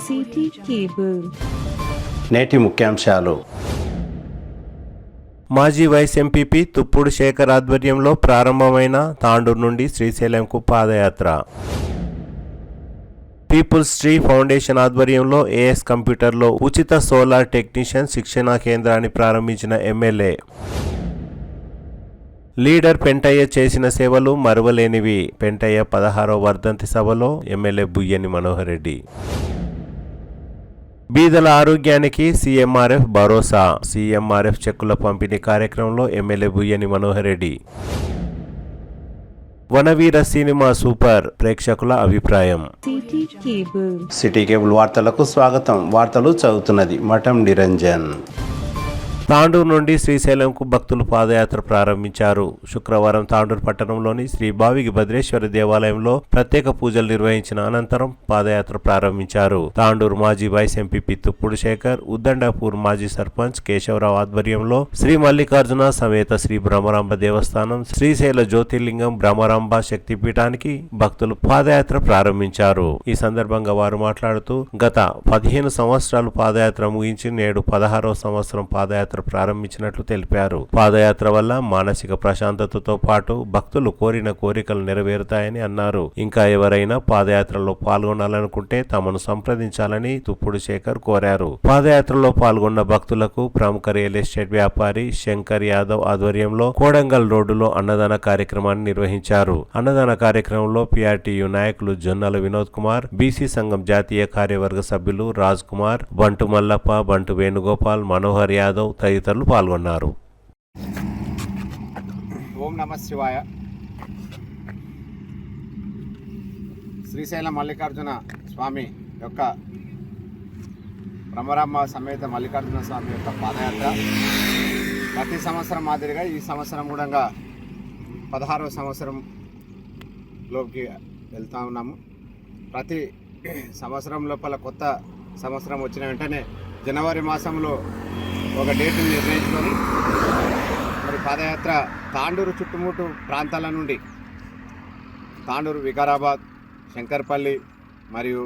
City cable. నేటి ముఖ్యాంశాలు. మాజీ వైస్ ఎంపీపీ తుప్పుడు శేఖర్ ఆధ్వర్యంలో ప్రారంభమైన తాండూరు నుండి శ్రీశైలంకు పాదయాత్ర. పీపుల్స్ ట్రీ ఫౌండేషన్ ఆధ్వర్యంలో ఏఎస్ కంప్యూటర్లో ఉచిత సోలార్ టెక్నీషియన్ శిక్షణా కేంద్రాన్ని ప్రారంభించిన ఎమ్మెల్యే. లీడర్ పెంటయ్య చేసిన సేవలు మరువలేనివి. పెంటయ్య 16వ వర్ధంతి సభలో ఎమ్మెల్యే బుయ్యని మనోహర్ రెడ్డి. బీదల ఆరోగ్యానికి సీఎంఆర్ఎఫ్ భరోసా. సీఎంఆర్ఎఫ్ చెక్కుల పంపిణీ కార్యక్రమంలో MLA Buyyani Manohar Reddy. Vanaveera cinema super, ప్రేక్షకుల అభిప్రాయం. సిటీ కేబుల్ వార్తలకు స్వాగతం. వార్తలు చదువుతున్నది మఠం నిరంజన్. తాండూరు నుండి శ్రీశైలంకు భక్తులు పాదయాత్ర ప్రారంభించారు. శుక్రవారం తాండూరు పట్టణంలోని శ్రీ బావిగి భద్రేశ్వర దేవాలయంలో ప్రత్యేక పూజలు నిర్వహించిన అనంతరం పాదయాత్ర ప్రారంభించారు. తాండూరు మాజీ వైస్ ఎంపీపీ తుప్పుడు శేఖర్, ఉద్దండాపూర్ మాజీ సర్పంచ్ కేశవరావు ఆధ్వర్యంలో శ్రీ మల్లికార్జున సమేత శ్రీ బ్రహ్మరాంబ దేవస్థానం, శ్రీశైల జ్యోతిర్లింగం బ్రహ్మరాంబ శక్తిపీఠానికి భక్తులు పాదయాత్ర ప్రారంభించారు. ఈ సందర్భంగా వారు మాట్లాడుతూ గత 15 సంవత్సరాలు పాదయాత్ర ముగించి నేడు 16వ సంవత్సరం పాదయాత్ర ప్రారంభించినట్లు తెలిపారు. పాదయాత్ర వల్ల మానసిక ప్రశాంతతతో పాటు భక్తులు కోరిన కోరికలు నెరవేరుతాయని అన్నారు. ఇంకా ఎవరైనా పాదయాత్రలో పాల్గొనాలనుకుంటే తమను సంప్రదించాలని తుప్పుడు శేఖర్ కోరారు. పాదయాత్రలో పాల్గొన్న భక్తులకు ప్రముఖ రియల్ ఎస్టేట్ వ్యాపారి శంకర్ యాదవ్ ఆధ్వర్యంలో కోడంగల్ రోడ్డులో అన్నదాన కార్యక్రమాన్ని నిర్వహించారు. అన్నదాన కార్యక్రమంలో పిఆర్టీయు నాయకులు జొన్నల వినోద్ కుమార్, బీసీ సంఘం జాతీయ కార్యవర్గ సభ్యులు రాజ్ కుమార్, బంటు మల్లప్ప, బంటు వేణుగోపాల్, మనోహర్ యాదవ్ తదితరులు పాల్గొన్నారు. ఓం నమ శివాయ. శ్రీశైలం మల్లికార్జున స్వామి యొక్క బ్రహ్మరాంబ సమేత మల్లికార్జున స్వామి యొక్క పాదయాత్ర ప్రతి సంవత్సరం మాదిరిగా ఈ సంవత్సరం కూడా 16వ సంవత్సరంలోకి వెళ్తూ ఉన్నాము. ప్రతి సంవత్సరం లోపల కొత్త సంవత్సరం వచ్చిన వెంటనే జనవరి మాసంలో ఒక డేట్ని నిర్ణయించుకొని మరి పాదయాత్ర తాండూరు చుట్టుముట్టు ప్రాంతాల నుండి తాండూరు, వికారాబాద్, శంకర్పల్లి మరియు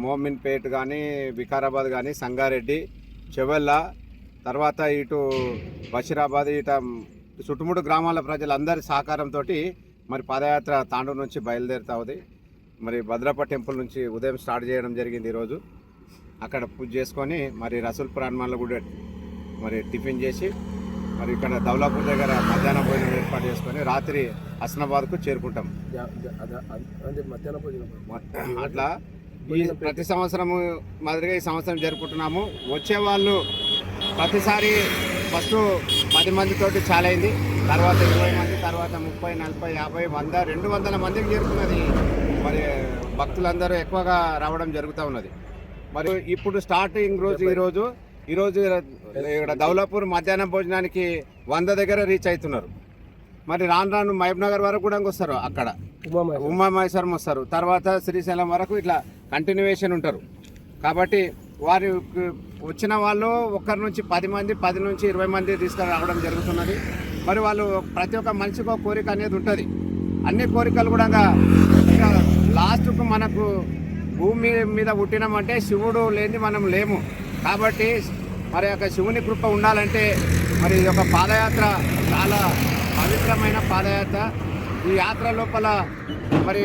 మోమిన్పేట్ కానీ, వికారాబాద్ కానీ, సంగారెడ్డి, చెవెళ్ళ, తర్వాత ఇటు బషీరాబాద్, ఇటు చుట్టుముట్టు గ్రామాల ప్రజలందరి సహకారంతో మరి పాదయాత్ర తాండూరు నుంచి బయలుదేరుతా ఉంది. మరి భద్రప్ప టెంపుల్ నుంచి ఉదయం స్టార్ట్ చేయడం జరిగింది. ఈరోజు అక్కడ పూజ చేసుకొని మరి రసూల్పూర్ హనుమాన్లో కూడా మరి టిఫిన్ చేసి మరి ఇక్కడ దౌలాపూర్ దగ్గర మధ్యాహ్న భోజనం ఏర్పాటు చేసుకొని రాత్రి హస్నాబాద్కు చేరుకుంటాం. అట్లా ఈ ప్రతి సంవత్సరము మాదిరిగా ఈ సంవత్సరం జరుపుకుంటున్నాము. వచ్చే వాళ్ళు ప్రతిసారి ఫస్ట్ 10 మందితోటి చాలా అయింది, తర్వాత 20 మంది, తర్వాత 30, 40, 50, 100, 200 మందికి చేరుకున్నది. మరి భక్తులందరూ ఎక్కువగా రావడం జరుగుతూ ఉన్నది. మరి ఇప్పుడు స్టార్టింగ్ రోజు ఈరోజు ఇక్కడ దౌలాపూర్ మధ్యాహ్న భోజనానికి 100 దగ్గర రీచ్ అవుతున్నారు. మరి రాను మహబూబ్ నగర్ వరకు కూడా వస్తారు, అక్కడ ఉమామహేశ్వరం వస్తారు, తర్వాత శ్రీశైలం వరకు ఇట్లా కంటిన్యూవేషన్ ఉంటారు. కాబట్టి వారి వచ్చిన వాళ్ళు ఒకరి నుంచి 10 మంది, 10 నుంచి 20 మంది తీసుకురావడం జరుగుతున్నది. మరి వాళ్ళు ప్రతి ఒక్క మనిషికి ఒక కోరిక అనేది ఉంటుంది. అన్ని కోరికలు కూడా లాస్ట్కు మనకు భూమి మీద పుట్టినామంటే శివుడు లేని మనం లేము. కాబట్టి మరి యొక్క శివుని కృప ఉండాలంటే మరి ఈ యొక్క పాదయాత్ర చాలా పవిత్రమైన పాదయాత్ర. ఈ యాత్ర లోపల మరి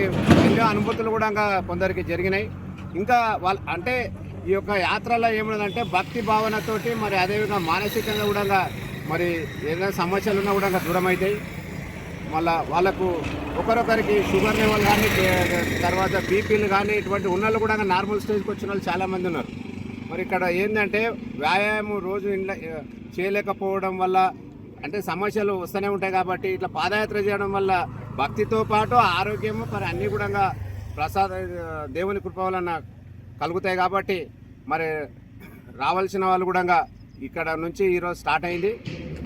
ఎన్నో అనుభూతులు కూడా కొందరికి జరిగినాయి. ఇంకా అంటే ఈ యొక్క యాత్రలో ఏమున్నదంటే భక్తి భావనతోటి మరి అదేవిధంగా మానసికంగా కూడా మరి ఏదైనా సమస్యలు ఉన్నా కూడా దూరం అవుతాయి. మళ్ళీ వాళ్ళకు ఒకరొకరికి షుగర్ లెవెల్ కానీ, తర్వాత బీపీలు కానీ, ఇటువంటి ఉన్నళ్ళు కూడా నార్మల్ స్టేజ్కి వచ్చిన వాళ్ళు చాలామంది ఉన్నారు. మరి ఇక్కడ ఏంటంటే వ్యాయామం రోజు చేయలేకపోవడం వల్ల అంటే సమస్యలు వస్తూనే ఉంటాయి. కాబట్టి ఇట్లా పాదయాత్ర చేయడం వల్ల భక్తితో పాటు ఆరోగ్యము మరి అన్నీ కూడా దేవుని కృప వలన కలుగుతాయి. కాబట్టి మరి రావాల్సిన వాళ్ళు కూడా ఇక్కడ నుంచి ఈరోజు స్టార్ట్ అయింది.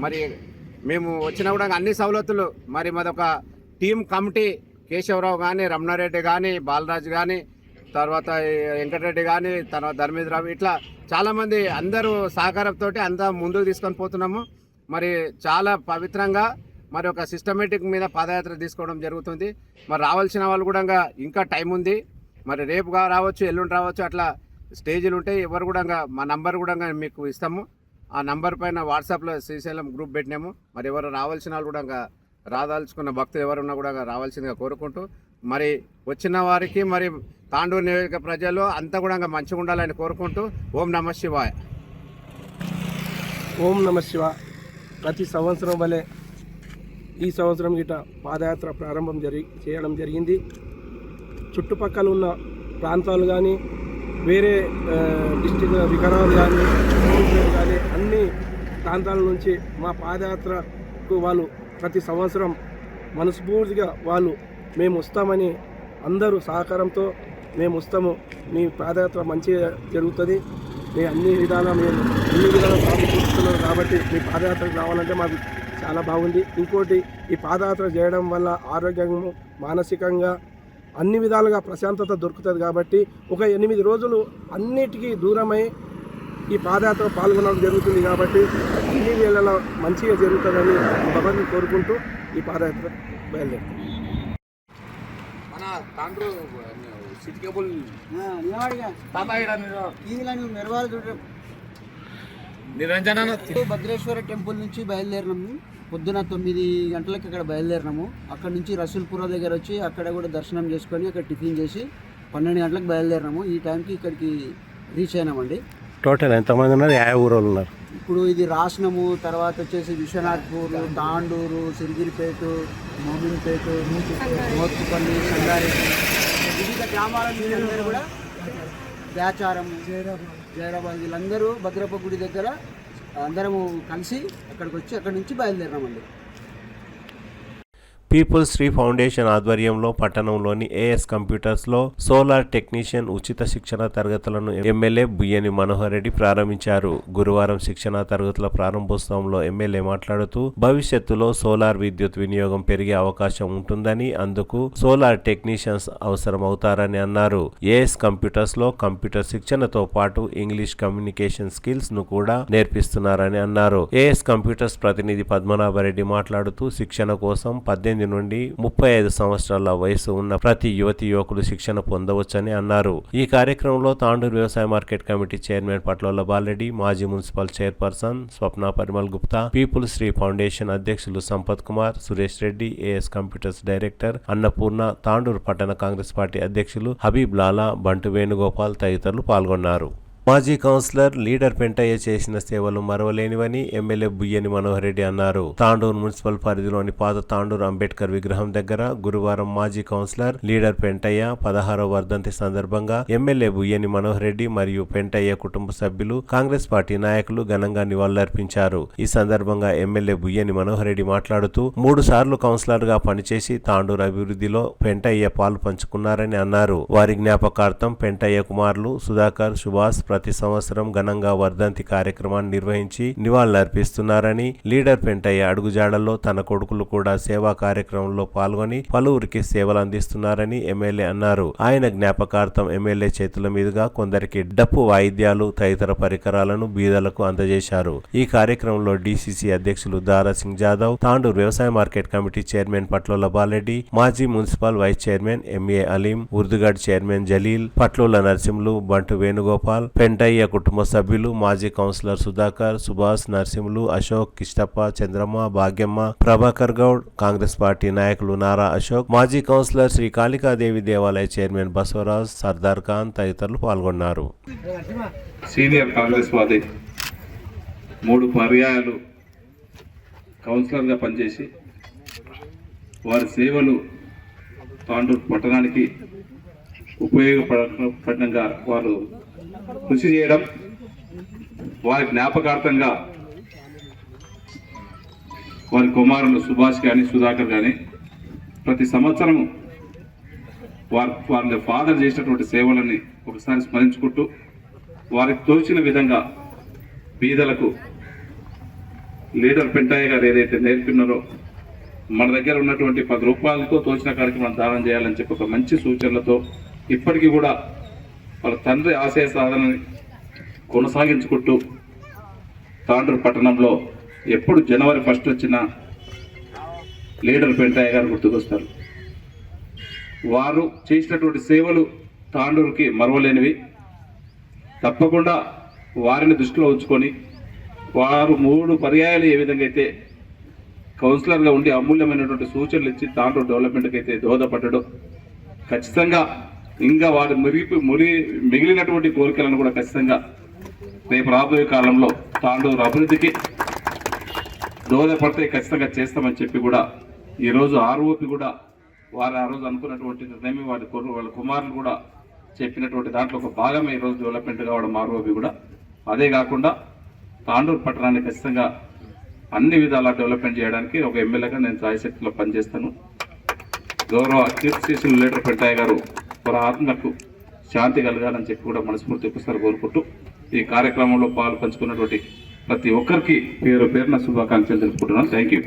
మరి మేము వచ్చినా కూడా అన్ని సవలతులు మరి మాదొక టీం కమిటీ, కేశవరావు కానీ, రమణారెడ్డి కానీ, బాలరాజు కానీ, తర్వాత వెంకటరెడ్డి కానీ, తర్వాత ధర్మేంద్రరావు, ఇట్లా చాలామంది అందరూ సహకారంతో అంతా ముందుకు తీసుకొని పోతున్నాము. మరి చాలా పవిత్రంగా మరి ఒక సిస్టమేటిక్ మీద పాదయాత్ర తీసుకోవడం జరుగుతుంది. మరి రావాల్సిన వాళ్ళు కూడా ఇంకా టైం ఉంది. మరి రేపు రావచ్చు, ఎల్లుండి రావచ్చు, అట్లా స్టేజీలు ఉంటాయి. ఎవరు కూడా మా నంబర్ కూడా మీకు ఇస్తాము. ఆ నంబర్ పైన వాట్సాప్లో శ్రీశైలం గ్రూప్ పెట్టినాము. మరి ఎవరు రావాల్సిన వాళ్ళు కూడా రాదాల్చుకున్న భక్తులు ఎవరున్నా కూడా రావాల్సిందిగా కోరుకుంటూ, మరి వచ్చిన వారికి మరి తాండూరు నియోజక ప్రజలు అంతా కూడా మంచిగా ఉండాలని కోరుకుంటూ ఓం నమ శివాయ. ఓం నమ శివ. ప్రతి సంవత్సరం వలె ఈ సంవత్సరం గిట పాదయాత్ర ప్రారంభం చేయడం జరిగింది. చుట్టుపక్కల ఉన్న ప్రాంతాలు కానీ, వేరే డిస్టిక్ వికారాబాద్ కానీ, కానీ అన్ని ప్రాంతాల నుంచి మా పాదయాత్రకు వాళ్ళు ప్రతి సంవత్సరం మనస్ఫూర్తిగా వాళ్ళు మేము వస్తామని అందరూ సహకారంతో మేము వస్తాము, మీ పాదయాత్ర మంచిగా జరుగుతుంది, మేము అన్ని విధాలా సాగుతున్నాం కాబట్టి మీ పాదయాత్రకు రావాలంటే మాకు చాలా బాగుంది. ఇంకోటి, ఈ పాదయాత్ర చేయడం వల్ల ఆరోగ్యంగా, మానసికంగా అన్ని విధాలుగా ప్రశాంతత దొరుకుతుంది. కాబట్టి ఒక 8 రోజులు అన్నిటికీ దూరమై ఈ పాదయాత్ర పాల్గొనడం జరుగుతుంది. కాబట్టి అన్ని వేళలా మంచిగా జరుగుతుందని భగవంతుని కోరుకుంటూ ఈ పాదయాత్ర బయలుదేరుతుంది. మన తాండ్రు సిటీ కేబుల్ నిరంజన భద్రేశ్వర టెంపుల్ నుంచి బయలుదేరినాము. పొద్దున 9 గంటలకు ఇక్కడ బయలుదేరినాము. అక్కడ నుంచి రసూల్పుర దగ్గర వచ్చి అక్కడ కూడా దర్శనం చేసుకొని అక్కడ టిఫిన్ చేసి 12 గంటలకు బయలుదేరినాము. ఈ టైంకి ఇక్కడికి రీచ్ అయినామండి. టోటల్ ఎంతమంది ఉన్నారు? 50 ఊరోళ్ళు ఉన్నారు. ఇప్పుడు ఇది రాసినము, తర్వాత వచ్చేసి విశ్వనాథ్పూర్, తాండూరు, సిరిగిరిపేట, మోమిన్పేట, మోత్తుపల్లి, సంగారెడ్డి, వివిధ గ్రామాల నుంచి అందరూ కూడా వ్యాచారం, జైరాబాద్ వీళ్ళందరూ భద్రప్ప గుడి దగ్గర అందరము కలిసి అక్కడికి వచ్చి అక్కడి నుంచి బయలుదేరినామండి. పీపుల్స్ ట్రీ ఫౌండేషన్ ఆధ్వర్యంలో పట్టణంలోని ఏఎస్ కంప్యూటర్స్లో సోలార్ టెక్నీషియన్ ఉచిత శిక్షణ తరగతులను ఎమ్మెల్యే బుయ్యని మనోహర్ రెడ్డి ప్రారంభించారు. గురువారం శిక్షణ తరగతుల ప్రారంభోత్సవంలో ఎమ్మెల్యే మాట్లాడుతూ భవిష్యత్తులో సోలార్ విద్యుత్ వినియోగం పెరిగే అవకాశం ఉంటుందని, అందుకు సోలార్ టెక్నీషియన్స్ అవసరమవుతారని అన్నారు. ఏఎస్ కంప్యూటర్స్లో కంప్యూటర్ శిక్షణతో పాటు ఇంగ్లీష్ కమ్యూనికేషన్ స్కిల్స్ ను కూడా నేర్పిస్తున్నారని అన్నారు. ఏఎస్ కంప్యూటర్స్ ప్రతినిధి పద్మనాభరెడ్డి మాట్లాడుతూ శిక్షణ కోసం 18 నుండి 35 సంవత్సరాల వయసు ఉన్న ప్రతి యువతి యువకులు శిక్షణ పొందవచ్చని అన్నారు. ఈ కార్యక్రమంలో తాండూరు వ్యవసాయ market committee chairman Patlola Balareddy, మాజీ municipal chairperson Swapna Parimal Gupta, People's tree foundation అధ్యక్షులు Sampath Kumar, Suresh Reddy, AS computers director Annapurna, Tandur పట్టణ కాంగ్రెస్ పార్టీ అధ్యక్షులు హబీబ్ లాలా, బంటు వేణుగోపాల్ తదితరులు పాల్గొన్నారు. మాజీ కౌన్సిలర్ లీడర్ పెంటయ్య చేసిన సేవలు మరవలేనివని ఎమ్మెల్యే బుయ్యని మనోహర్ రెడ్డి అన్నారు. తాండూరు మున్సిపల్ పరిధిలోని పాత తాండూరు అంబేద్కర్ విగ్రహం దగ్గర గురువారం మాజీ కౌన్సిలర్ లీడర్ పెంటయ్య 16వ వర్ధంతి సందర్భంగా ఎమ్మెల్యే బుయ్యని మనోహర్ రెడ్డి మరియు పెంటయ్య కుటుంబ సభ్యులు, కాంగ్రెస్ పార్టీ నాయకులు ఘనంగా నివాళులర్పించారు. ఈ సందర్భంగా ఎమ్మెల్యే బుయ్యని మనోహర్ రెడ్డి మాట్లాడుతూ 3 సార్లు కౌన్సిలర్ గా పనిచేసి తాండూరు అభివృద్ధిలో పెంటయ్య పాలు పంచుకున్నారని అన్నారు. వారి జ్ఞాపకార్థం పెంటయ్య కుమారులు సుధాకర్, సుభాష్ ప్రతి సంవత్సరం ఘనంగా వర్ధంతి కార్యక్రమాన్ని నిర్వహించి నివాళులర్పిస్తున్నారని, లీడర్ పెంటయ్య అడుగుజాడల్లో తన కొడుకులు కూడా సేవా కార్యక్రమంలో పాల్గొని పలువురికి సేవలు అందిస్తున్నారని ఎమ్మెల్యే అన్నారు. ఆయన జ్ఞాపకార్థం ఎమ్మెల్యే చేతుల మీదుగా కొందరికి డప్పు వాయిద్యాలు తదితర పరికరాలను బీదలకు అందజేశారు. ఈ కార్యక్రమంలో డీసీసీ అధ్యక్షులు దారా సింగ్ జాదవ్, తాండూరు వ్యవసాయ market committee chairman Patlola Balareddy, మాజీ municipal vice chairman MA Aleem, Urdughar chairman Jaleel, Patlola Narasimhulu, Bantu Venugopal, Pentaiah కుటుంబ సభ్యులు, మాజీ కౌన్సిలర్ సుధాకర్, సుభాష్, నరసింహులు, అశోక్, కిష్టప్ప, చంద్రమ్మ, భాగ్యమ్మ, ప్రభాకర్ గౌడ్, కాంగ్రెస్ పార్టీ నాయకులు నారా అశోక్, మాజీ కౌన్సిలర్ శ్రీ కాళికాదేవి దేవాలయ చైర్మన్ బసవరాజ్, సర్దార్ ఖాన్ తదితరులు పాల్గొన్నారు. సీనియర్ కాంగ్రెస్ వాది 3 పర్యాయాలు కౌన్సిలర్గా పనిచేసి వారి సేవలు తాండూరు పట్టణానికి ఉపయోగపడంగా వారు కృషి చేయడం, వారి జ్ఞాపకార్థంగా వారి కుమారులు సుభాష్ కానీ సుధాకర్ కానీ ప్రతి సంవత్సరము వారి ఫాదర్ చేసినటువంటి సేవలని ఒకసారి స్మరించుకుంటూ వారికి తోచిన విధంగా బీదలకు లీడర్ పెంటయ్య గారు ఏదైతే నేర్పినారో మన దగ్గర ఉన్నటువంటి 10 రూపాయలతో తోచిన కార్యక్రమం దానం చేయాలని చెప్పి ఒక మంచి సూచనలతో ఇప్పటికీ కూడా వాళ్ళ తండ్రి ఆశయ సాధనని కొనసాగించుకుంటూ తాండూరు పట్టణంలో ఎప్పుడు జనవరి 1 వచ్చినా లీడర్ పెంటయ్య గారు గుర్తుకొస్తారు. వారు చేసినటువంటి సేవలు తాండూరుకి మరవలేనివి. తప్పకుండా వారిని దృష్టిలో ఉంచుకొని వారు 3 పర్యాయాలు ఏ విధంగా అయితే కౌన్సిలర్గా ఉండి అమూల్యమైనటువంటి సూచనలు ఇచ్చి తాండూరు డెవలప్మెంట్కి అయితే దోహదపడ్డాడో ఖచ్చితంగా ఇంకా వారి మిగిలినటువంటి కోరికలను కూడా ఖచ్చితంగా రేపు రాబోయే కాలంలో తాండూరు అభివృద్ధికి దోహదపడితే ఖచ్చితంగా చేస్తామని చెప్పి కూడా ఈరోజు ఆర్ఓపి కూడా వారు ఆ రోజు అనుకున్నటువంటి నిర్ణయం వాళ్ళ కుమారులు కూడా చెప్పినటువంటి దాంట్లో ఒక భాగమే ఈరోజు డెవలప్మెంట్ కావడం ఆర్ఓపి కూడా. అదే కాకుండా తాండూరు పట్టణాన్ని ఖచ్చితంగా అన్ని విధాలా డెవలప్మెంట్ చేయడానికి ఒక ఎమ్మెల్యేగా నేను సాయశక్తిలో పనిచేస్తాను. గౌరవ కీర్తిశేషులు లీడర్ పెంటయ్య గారు వారి ఆత్మకు శాంతి కలగాలని చెప్పి కూడా మనస్ఫూర్తి ఒకసారి కోరుకుంటూ ఈ కార్యక్రమంలో పాలు పంచుకున్నటువంటి ప్రతి ఒక్కరికి పేరు పేరున శుభాకాంక్షలు తెలుపుకుంటున్నాను. Thank you.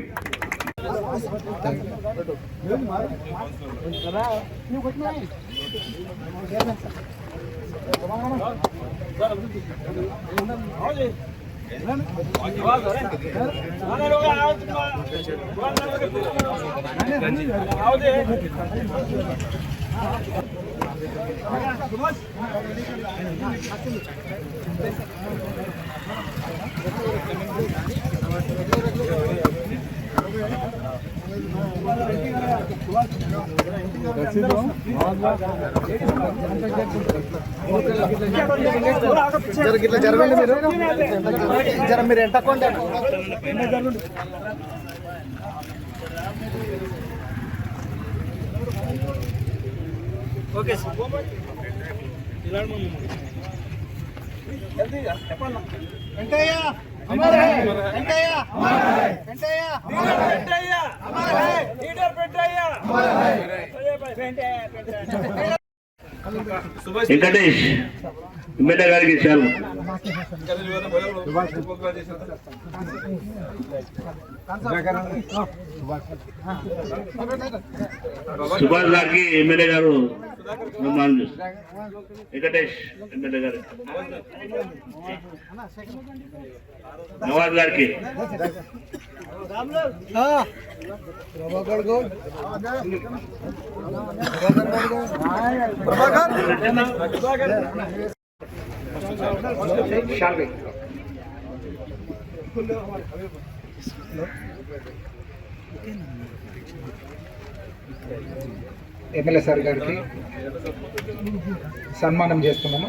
మీరు ఎంటకోండి. Okay sir. వెంకయ్య అమర్ హై, వెంకయ్య అమర్ హై, వెంకయ్య అమర్ హై, వెంకయ్య అమర్ హై, లీడర్ వెంకయ్య అమర్ హై, వెంకయ్య. వెంకటేష్ ఎమ్మెల్యే గారికి చాలు. సుభాష్ గారికి ఎమ్మెల్యే గారు సన్మానం చేస్తారు. వెంకటేష్ ఎమ్మెల్యే గారు. నవాజ్ గారికి. ఎమ్మెల్యే సార్ గారికి సన్మానం చేస్తున్నాము.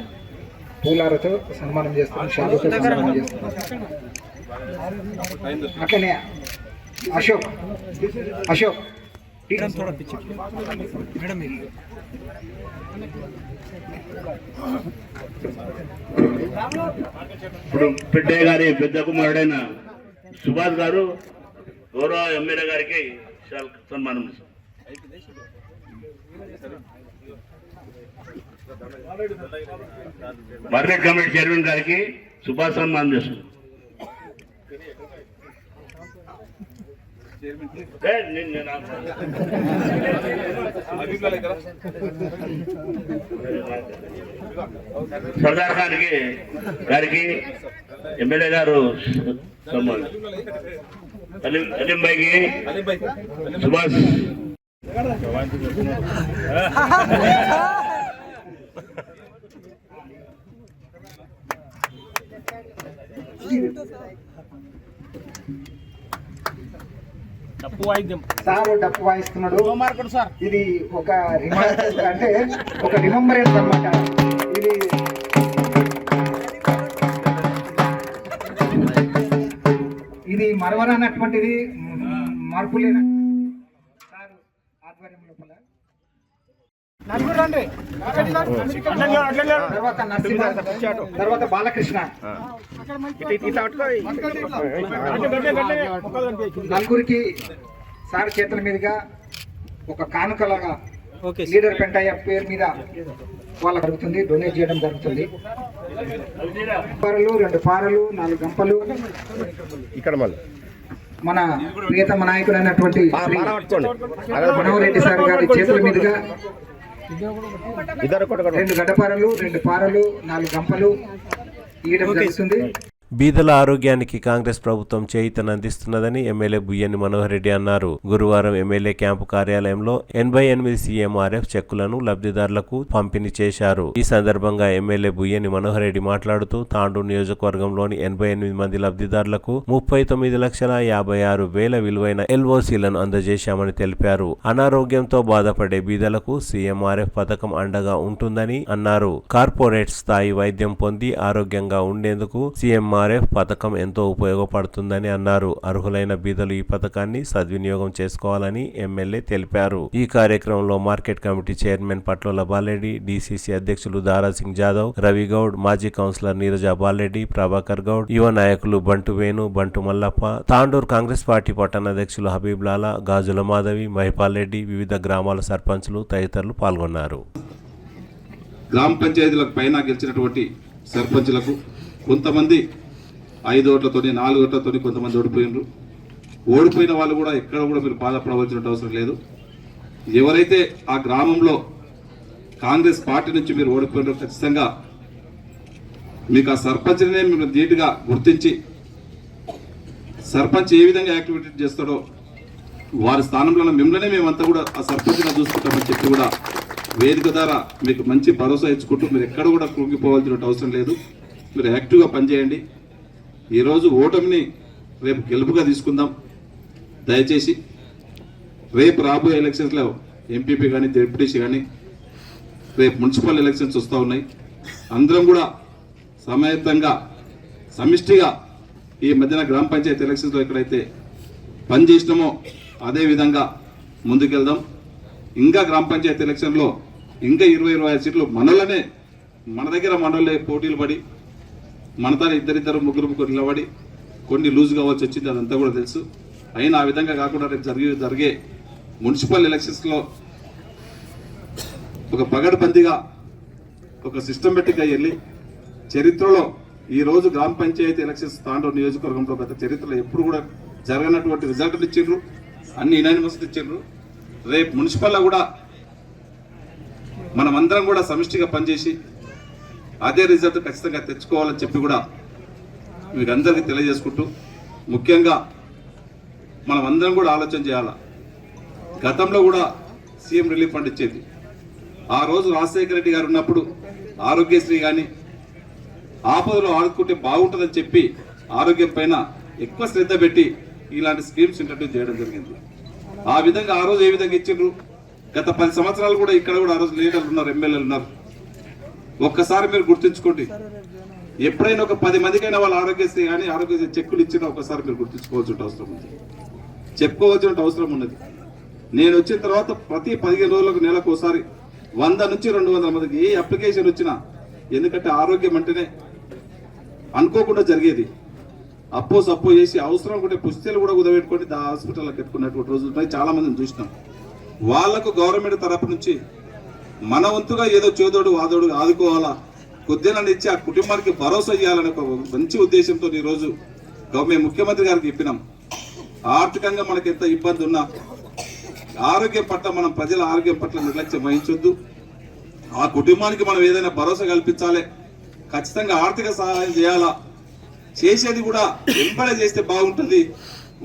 పూలాలతో సన్మానం చేస్తున్నాం, షాలతో సన్మానం చేస్తున్నాం. అట్లనే అశోక్ ఇప్పుడు పెద్దయ్య గారి పెద్ద కుమారుడైన సుభాష్ గారు గౌరవ ఎమ్మెల్యే గారికి సన్మానం చేస్తారు. మార్కెట్ కమిటీ చైర్మన్ గారికి సుభాష్ సన్మానం చేస్తారు. సర్దార్ ఖాన్ గారికి ఎమ్మెల్యే గారు సన్మానం. అలీం భాయ్కి సుభాష్. సార్ డప్పు వాయిస్తున్నాడు. ఇది ఒక అంటే ఒక రిమెంబరెన్స్ అన్నమాట. ఇది మరవరానటువంటిది, మార్పు లేన సార్ ఆధ్వర్యం లోపల. తర్వాత నరసింహ, తర్వాత బాలకృష్ణ, నలుగురికి సార్ చేతుల మీదుగా ఒక కానుకలాగా లీడర్ పెంటయ్య పేరు మీద వాళ్ళ జరుగుతుంది, డొనేట్ చేయడం జరుగుతుంది. 2 పారలు 4 గంపలు ఇక్కడ మన ప్రియతమ నాయకుడైనటువంటి మనోహర్ రెడ్డి సార్ గారి చేతుల మీదుగా 2 గడ్డపారలు 2 పారలు 4 గంపలు ఇవ్వడం జరుగుతుంది. బీదల ఆరోగ్యానికి కాంగ్రెస్ ప్రభుత్వం చేయూతనందిస్తున్నదని ఎమ్మెల్యే బుయ్యని మనోహర్ రెడ్డి అన్నారు. గురువారం ఎమ్మెల్యే క్యాంపు కార్యాలయంలో 88 CMRF చెక్కులను లబ్ధిదారులకు పంపిణీ చేశారు. ఈ సందర్భంగా ఎమ్మెల్యే బుయ్యని మనోహర్ రెడ్డి మాట్లాడుతూ తాండూరు నియోజకవర్గంలోని 88 మంది లబ్ధిదారులకు 39,56,000 విలువైన LOCలను అందజేశామని తెలిపారు. అనారోగ్యంతో బాధపడే బీదలకు CMRF పథకం అండగా ఉంటుందని అన్నారు. కార్పొరేట్ స్థాయి వైద్యం పొంది ఆరోగ్యంగా ఉండేందుకు CMRF పథకం ఎంతో ఉపయోగపడుతుందని అన్నారు. అర్హులైన బీదలు ఈ పథకాన్ని సద్వినియోగం చేసుకోవాలని ఎమ్మెల్యే తెలిపారు. ఈ కార్యక్రమంలో market committee chairman Patlola Baleddy, DCC అధ్యక్షులు దారాసింగ్ జాదవ్, రవి గౌడ్, మాజీ కౌన్సిలర్ నీరజా బాలెడ్డి, ప్రభాకర్ గౌడ్, యువ నాయకులు బంటు వేణు, బంటు మల్లప్ప, తాండూరు కాంగ్రెస్ పార్టీ పట్టణ అధ్యక్షులు హబీబ్ లాలా, గాజుల మాధవి, మహిపాల్ రెడ్డి, వివిధ గ్రామాల సర్పంచులు తదితరులు పాల్గొన్నారు. గ్రామ పంచాయతీలకు పైన గెలిచినటువంటి సర్పంచులకు కొంతమంది 5 ఓట్లతోని 4 ఓట్లతోని కొంతమంది ఓడిపోయినారు. ఓడిపోయిన వాళ్ళు కూడా ఎక్కడ కూడా మీరు బాధపడవలసిన అవసరం లేదు. ఎవరైతే ఆ గ్రామంలో కాంగ్రెస్ పార్టీ నుంచి మీరు ఓడిపోయినారో ఖచ్చితంగా మీకు ఆ సర్పంచ్నే మీరు నీట్గా గుర్తించి సర్పంచ్ ఏ విధంగా యాక్టివిటీ చేస్తాడో వారి స్థానంలో మిమ్మల్ని మేమంతా కూడా ఆ సర్పంచ్గా చూసుకుంటామని చెప్పి కూడా వేదిక ద్వారా మీకు మంచి భరోసా ఇచ్చుకుంటూ మీరు ఎక్కడ కూడా కృంగిపోవాల్సిన అవసరం లేదు. మీరు యాక్టివ్గా పనిచేయండి. ఈరోజు ఓటమిని రేపు గెలుపుగా తీసుకుందాం. దయచేసి రేపు రాబోయే ఎలక్షన్స్లో ఎంపీపీ కానీ డిప్యూటీసీ కానీ రేపు మున్సిపల్ ఎలక్షన్స్ వస్తూ ఉన్నాయి. అందరం కూడా సమయత్తంగా సమిష్టిగా ఈ మధ్యన గ్రామ పంచాయతీ ఎలక్షన్స్లో ఎక్కడైతే పనిచేసినామో అదే విధంగా ముందుకెళ్దాం. ఇంకా గ్రామ పంచాయతీ ఎలక్షన్లో ఇంకా 20-25 సీట్లు మనలోనే మన దగ్గర మనోళ్ళే పోటీలు పడి మనతో ఇద్దరిద్దరు ముగ్గురు నిలబడి కొన్ని లూజ్ కావాల్సి వచ్చింది. అదంతా కూడా తెలుసు. అయినా ఆ విధంగా కాకుండా రేపు జరిగే మున్సిపల్ ఎలక్షన్స్లో ఒక పగడ్బందీగా ఒక సిస్టమేటిక్గా వెళ్ళి చరిత్రలో ఈరోజు గ్రామ పంచాయతీ ఎలక్షన్స్ తాండూరు నియోజకవర్గంలో గత చరిత్రలో ఎప్పుడు కూడా జరగనటువంటి రిజల్ట్లు ఇచ్చిండ్రు. అన్ని యునానిమస్ ఇచ్చిండ్రు. రేపు మున్సిపల్లో కూడా మనమందరం కూడా సమిష్టిగా పనిచేసి అదే రిజల్ట్ ఖచ్చితంగా తెచ్చుకోవాలని చెప్పి కూడా మీకు అందరికీ తెలియజేసుకుంటూ ముఖ్యంగా మనం అందరం కూడా ఆలోచన చేయాలా. గతంలో కూడా సీఎం రిలీఫ్ ఫండ్ ఇచ్చేది. ఆ రోజు రాజశేఖర రెడ్డి గారు ఉన్నప్పుడు ఆరోగ్యశ్రీ కానీ ఆపదలో ఆడుకుంటే బాగుంటుందని చెప్పి ఆరోగ్యం పైన ఎక్కువ శ్రద్ధ పెట్టి ఇలాంటి స్కీమ్స్ ఇంట్రడ్యూస్ చేయడం జరిగింది. ఆ విధంగా ఆ రోజు ఏ విధంగా ఇచ్చిండ్రు గత 10 సంవత్సరాలు కూడా ఇక్కడ కూడా ఆ రోజు లీడర్లు ఉన్నారు, ఎమ్మెల్యేలు ఉన్నారు. ఒక్కసారి మీరు గుర్తుంచుకోండి. ఎప్పుడైనా ఒక 10 మందికైనా వాళ్ళ ఆరోగ్యశ్రీ కానీ ఆరోగ్యశ్రీ చెక్కులు ఇచ్చినా ఒకసారి మీరు గుర్తుంచుకోవాల్సిన అవసరం ఉంది, చెప్పుకోవాల్సిన అవసరం ఉన్నది. నేను వచ్చిన తర్వాత ప్రతి 15 రోజులకు నెలకు ఒకసారి 100 నుంచి 200 మందికి ఏ అప్లికేషన్ వచ్చినా, ఎందుకంటే ఆరోగ్యం అంటేనే అనుకోకుండా జరిగేది. అప్పో సప్పో చేసి అవసరం కూడా పుస్తకాలు కూడా కుదబెట్టుకొని హాస్పిటల్లో పెట్టుకున్నటువంటి రోజులు ఉన్నాయి. చాలా మందిని చూసినాం. వాళ్లకు గవర్నమెంట్ తరపు నుంచి మన వంతుగా ఏదో చేదోడు వాదోడు ఆదుకోవాలా, కొద్దిగా ఇచ్చి ఆ కుటుంబానికి భరోసా ఇవ్వాలనే ఒక మంచి ఉద్దేశంతో ఈరోజు మేము ముఖ్యమంత్రి గారికి చెప్పినాం. ఆర్థికంగా మనకి ఎంత ఇబ్బంది ఉన్నా ఆరోగ్యం పట్ల మనం ప్రజల ఆరోగ్యం పట్ల నిర్లక్ష్యం వహించొద్దు. ఆ కుటుంబానికి మనం ఏదైనా భరోసా కల్పించాలి, ఖచ్చితంగా ఆర్థిక సహాయం చేయాలా. చేసేది కూడా వెంబడే చేస్తే బాగుంటుంది.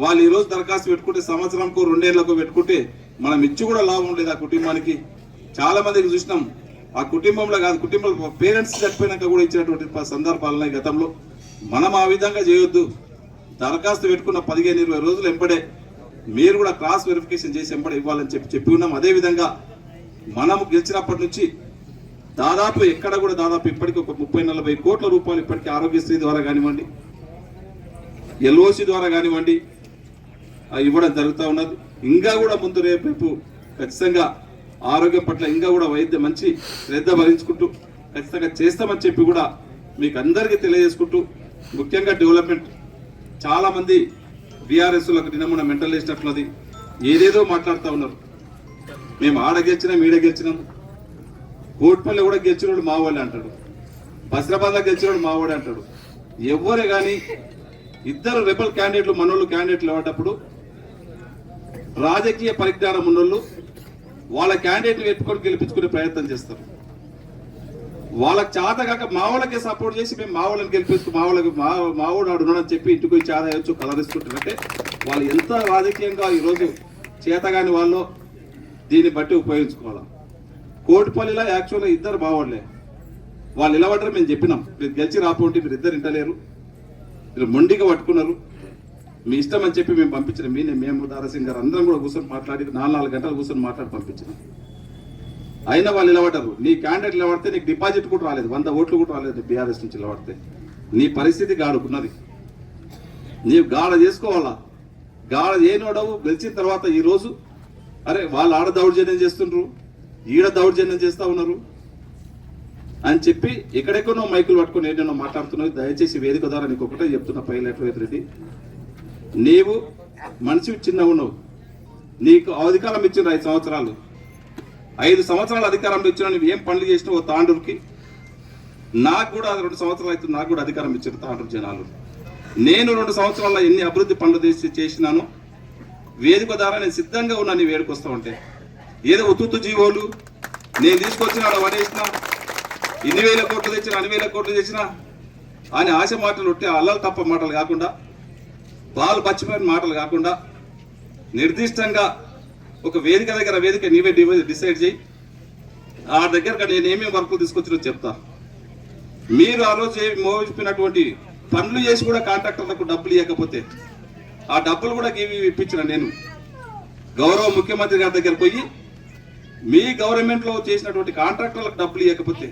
వాళ్ళు ఈరోజు దరఖాస్తు పెట్టుకుంటే సంవత్సరంకు 2 ఏళ్లకు పెట్టుకుంటే మనం ఇచ్చి కూడా లాభం లేదు ఆ కుటుంబానికి. చాలా మందికి చూసినాం. ఆ కుటుంబంలో కాదు, కుటుంబంలో పేరెంట్స్ చనిపోయినాక కూడా ఇచ్చినటువంటి సందర్భాలు ఉన్నాయి గతంలో. మనం ఆ విధంగా చేయొద్దు. దరఖాస్తు పెట్టుకున్న 15-20 రోజులు వెంబడే మీరు కూడా క్రాస్ వెరిఫికేషన్ చేసి వెంబడే ఇవ్వాలని చెప్పి ఉన్నాం. అదేవిధంగా మనము గెలిచినప్పటి నుంచి దాదాపు ఎక్కడ కూడా దాదాపు ఇప్పటికీ ఒక 30-40 కోట్ల రూపాయలు ఇప్పటికీ ఆరోగ్యశ్రీ ద్వారా కానివ్వండి, LOC ద్వారా కానివ్వండి ఇవ్వడం జరుగుతూ ఉన్నది. ఇంకా కూడా ముందు రేపు ఖచ్చితంగా ఆరోగ్యం పట్ల ఇంకా కూడా వైద్య మంచి శ్రద్ధ భరించుకుంటూ ఖచ్చితంగా చేస్తామని చెప్పి కూడా మీకు అందరికీ తెలియజేసుకుంటూ, ముఖ్యంగా డెవలప్మెంట్ చాలా మంది బీఆర్ఎస్లకు నిన్న మెంటల్ వేసినట్లది ఏదేదో మాట్లాడుతూ ఉన్నారు. మేము ఆడ గెలిచినాం, ఈడ గెలిచినాం, కోట్పల్లి కూడా గెలిచినోడు మావాడే అంటాడు, బస్రాబాద్లో గెలిచినోడు మావాడే అంటాడు. ఎవరే కానీ ఇద్దరు రెబల్ క్యాండిడేట్లు మనోళ్ళు క్యాండిడేట్లు ఇవ్వటప్పుడు రాజకీయ పరిజ్ఞానం ఉన్నోళ్ళు వాళ్ళ క్యాండిడేట్లు పెట్టుకొని గెలిపించుకునే ప్రయత్నం చేస్తారు. వాళ్ళకి చేతగాక మా వాళ్ళకే సపోర్ట్ చేసి మేము మా వాళ్ళని గెలిపిస్తూ మా వాళ్ళకి మా వాడు ఉన్నాడని చెప్పి ఇంటికి వచ్చి ఆదాయచ్చు కలరిస్తుంటారంటే వాళ్ళు ఎంత రాజకీయంగా ఈరోజు చేతగాని వాళ్ళు దీన్ని బట్టి ఉపయోగించుకోవాలి. కోటిపల్లిలో యాక్చువల్గా ఇద్దరు బావాళ్ళే, వాళ్ళు నిలబడ్డారు. మేము చెప్పినాం మీరు గెలిచి రాపోండి, మీరు ఇద్దరు ఇంటలేరు, మీరు మొండిగా పట్టుకున్నారు, మీ ఇష్టం అని చెప్పి మేము పంపించినాం. మేము దారాసింగ్ గారు అందరం కూడా కూర్చొని మాట్లాడి 4 గంటలు కూర్చొని మాట్లాడి పంపించినాం. అయినా వాళ్ళు నిలబడ్డారు. నీ క్యాండిడేట్ నిలబడితే నీకు డిపాజిట్ కూడా రాలేదు, 100 ఓట్లు కూడా రాలేదు బీఆర్ఎస్ నుంచి నిలబడితే. నీ పరిస్థితి గాడుకున్నది, నీవు గాడ చేసుకోవాలా. గాడ చేయనోడవు గెలిచిన తర్వాత ఈరోజు అరే వాళ్ళు ఆడ దౌర్జన్యం చేస్తుండ్రు, ఈడ దౌర్జన్యం చేస్తూ ఉన్నారు అని చెప్పి ఎక్కడెక్కడో మైకులు పట్టుకొని ఏంటో మాట్లాడుతున్నావు. దయచేసి వేదిక ద్వారా నీకు ఒకటే చెప్తున్నా, పైలట్ రెడ్డి, నీవు మనిషి చిన్నగా ఉన్నావు. నీకు అధికారం ఇచ్చిన 5 సంవత్సరాలు, 5 సంవత్సరాలు అధికారం ఇచ్చిన నువ్వు ఏం పనులు చేసినావు తాండూరుకి. నాకు కూడా 2 సంవత్సరాలు అవుతుంది, నాకు కూడా అధికారం ఇచ్చారు తాండూరు జనాలు. నేను 2 సంవత్సరాల్లో ఎన్ని అభివృద్ధి పనులు చేసినాను. వేదిక ద్వారా నేను సిద్ధంగా ఉన్నా నీ వేడికి వస్తా ఉంటే. ఏదో ఉత్తు జీవోలు నేను తీసుకొచ్చిన పడేసిన, 2,000 కోట్లు తెచ్చిన 2,000 కోట్లు తెచ్చిన అని ఆశ మాటలు ఉంటే అల్లలు తప్ప మాటలు కాకుండా, బాలు పచ్చిపోయిన మాటలు కాకుండా నిర్దిష్టంగా ఒక వేదిక దగ్గర వేదిక నీవే డిసైడ్ చేయి. ఆ దగ్గర నేను ఏమేమి వర్కులు తీసుకొచ్చినో చెప్తా. మీరు ఆ రోజు మోపినటువంటి పనులు చేసి కూడా కాంట్రాక్టర్లకు డబ్బులు ఇవ్వకపోతే ఆ డబ్బులు కూడా ఇప్పించిన నేను గౌరవ ముఖ్యమంత్రి గారి దగ్గర పోయి, మీ గవర్నమెంట్లో చేసినటువంటి కాంట్రాక్టర్లకు డబ్బులు ఇవ్వకపోతే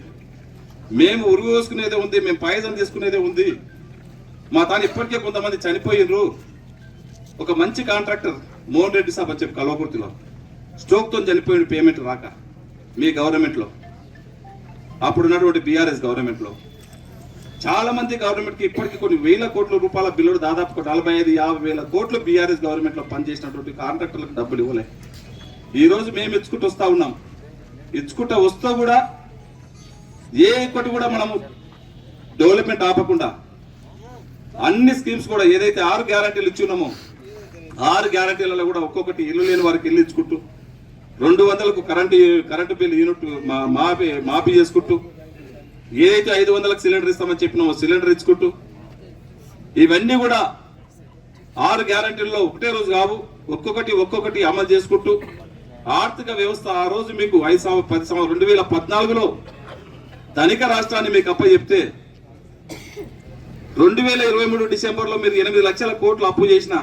మేము ఉరుగు వేసుకునేదే ఉంది, మేము పాయిజన్ తీసుకునేదే ఉంది. మా తాను ఇప్పటికే కొంతమంది చనిపోయినరు. ఒక మంచి కాంట్రాక్టర్ మోహన్ రెడ్డి సాబ్ అని చెప్పి కల్వకుర్తిలో స్ట్రోక్తో చనిపోయిన పేమెంట్ రాక మీ గవర్నమెంట్లో, అప్పుడున్నటువంటి బీఆర్ఎస్ గవర్నమెంట్లో చాలా మంది గవర్నమెంట్కి ఇప్పటికీ కొన్ని 1,000 కోట్ల రూపాయల బిల్లులు, దాదాపు 45-50 కోట్లు బీఆర్ఎస్ గవర్నమెంట్లో పనిచేసినటువంటి కాంట్రాక్టర్లకు డబ్బులు ఇవ్వలే. ఈరోజు మేము ఇచ్చుకుంటూ వస్తూ ఉన్నాం. ఇచ్చుకుంటూ వస్తూ కూడా ఏ ఒక్కటి కూడా మనము డెవలప్మెంట్ ఆపకుండా అన్ని స్కీమ్స్ కూడా ఏదైతే 6 గ్యారంటీలు ఇచ్చున్నామో 6 గ్యారంటీలలో కూడా ఒక్కొక్కటి ఇల్లు లేని వారికి ఇల్లు ఇచ్చుకుంటూ, 200కు కరెంటు బిల్లు యూనిట్ మాఫీ చేసుకుంటూ, ఏదైతే 500లకు సిలిండర్ ఇస్తామని చెప్పినామో సిలిండర్ ఇచ్చుకుంటూ, ఇవన్నీ కూడా 6 గ్యారంటీల్లో ఒకటే రోజు కావు, ఒక్కొక్కటి అమలు చేసుకుంటూ ఆర్థిక వ్యవస్థ ఆ రోజు మీకు 2014లో ధనిక రాష్ట్రాన్ని మీకు అప్పచెప్తే 2023 డిసెంబర్లో మీరు 8 లక్షల కోట్లు అప్పు చేసిన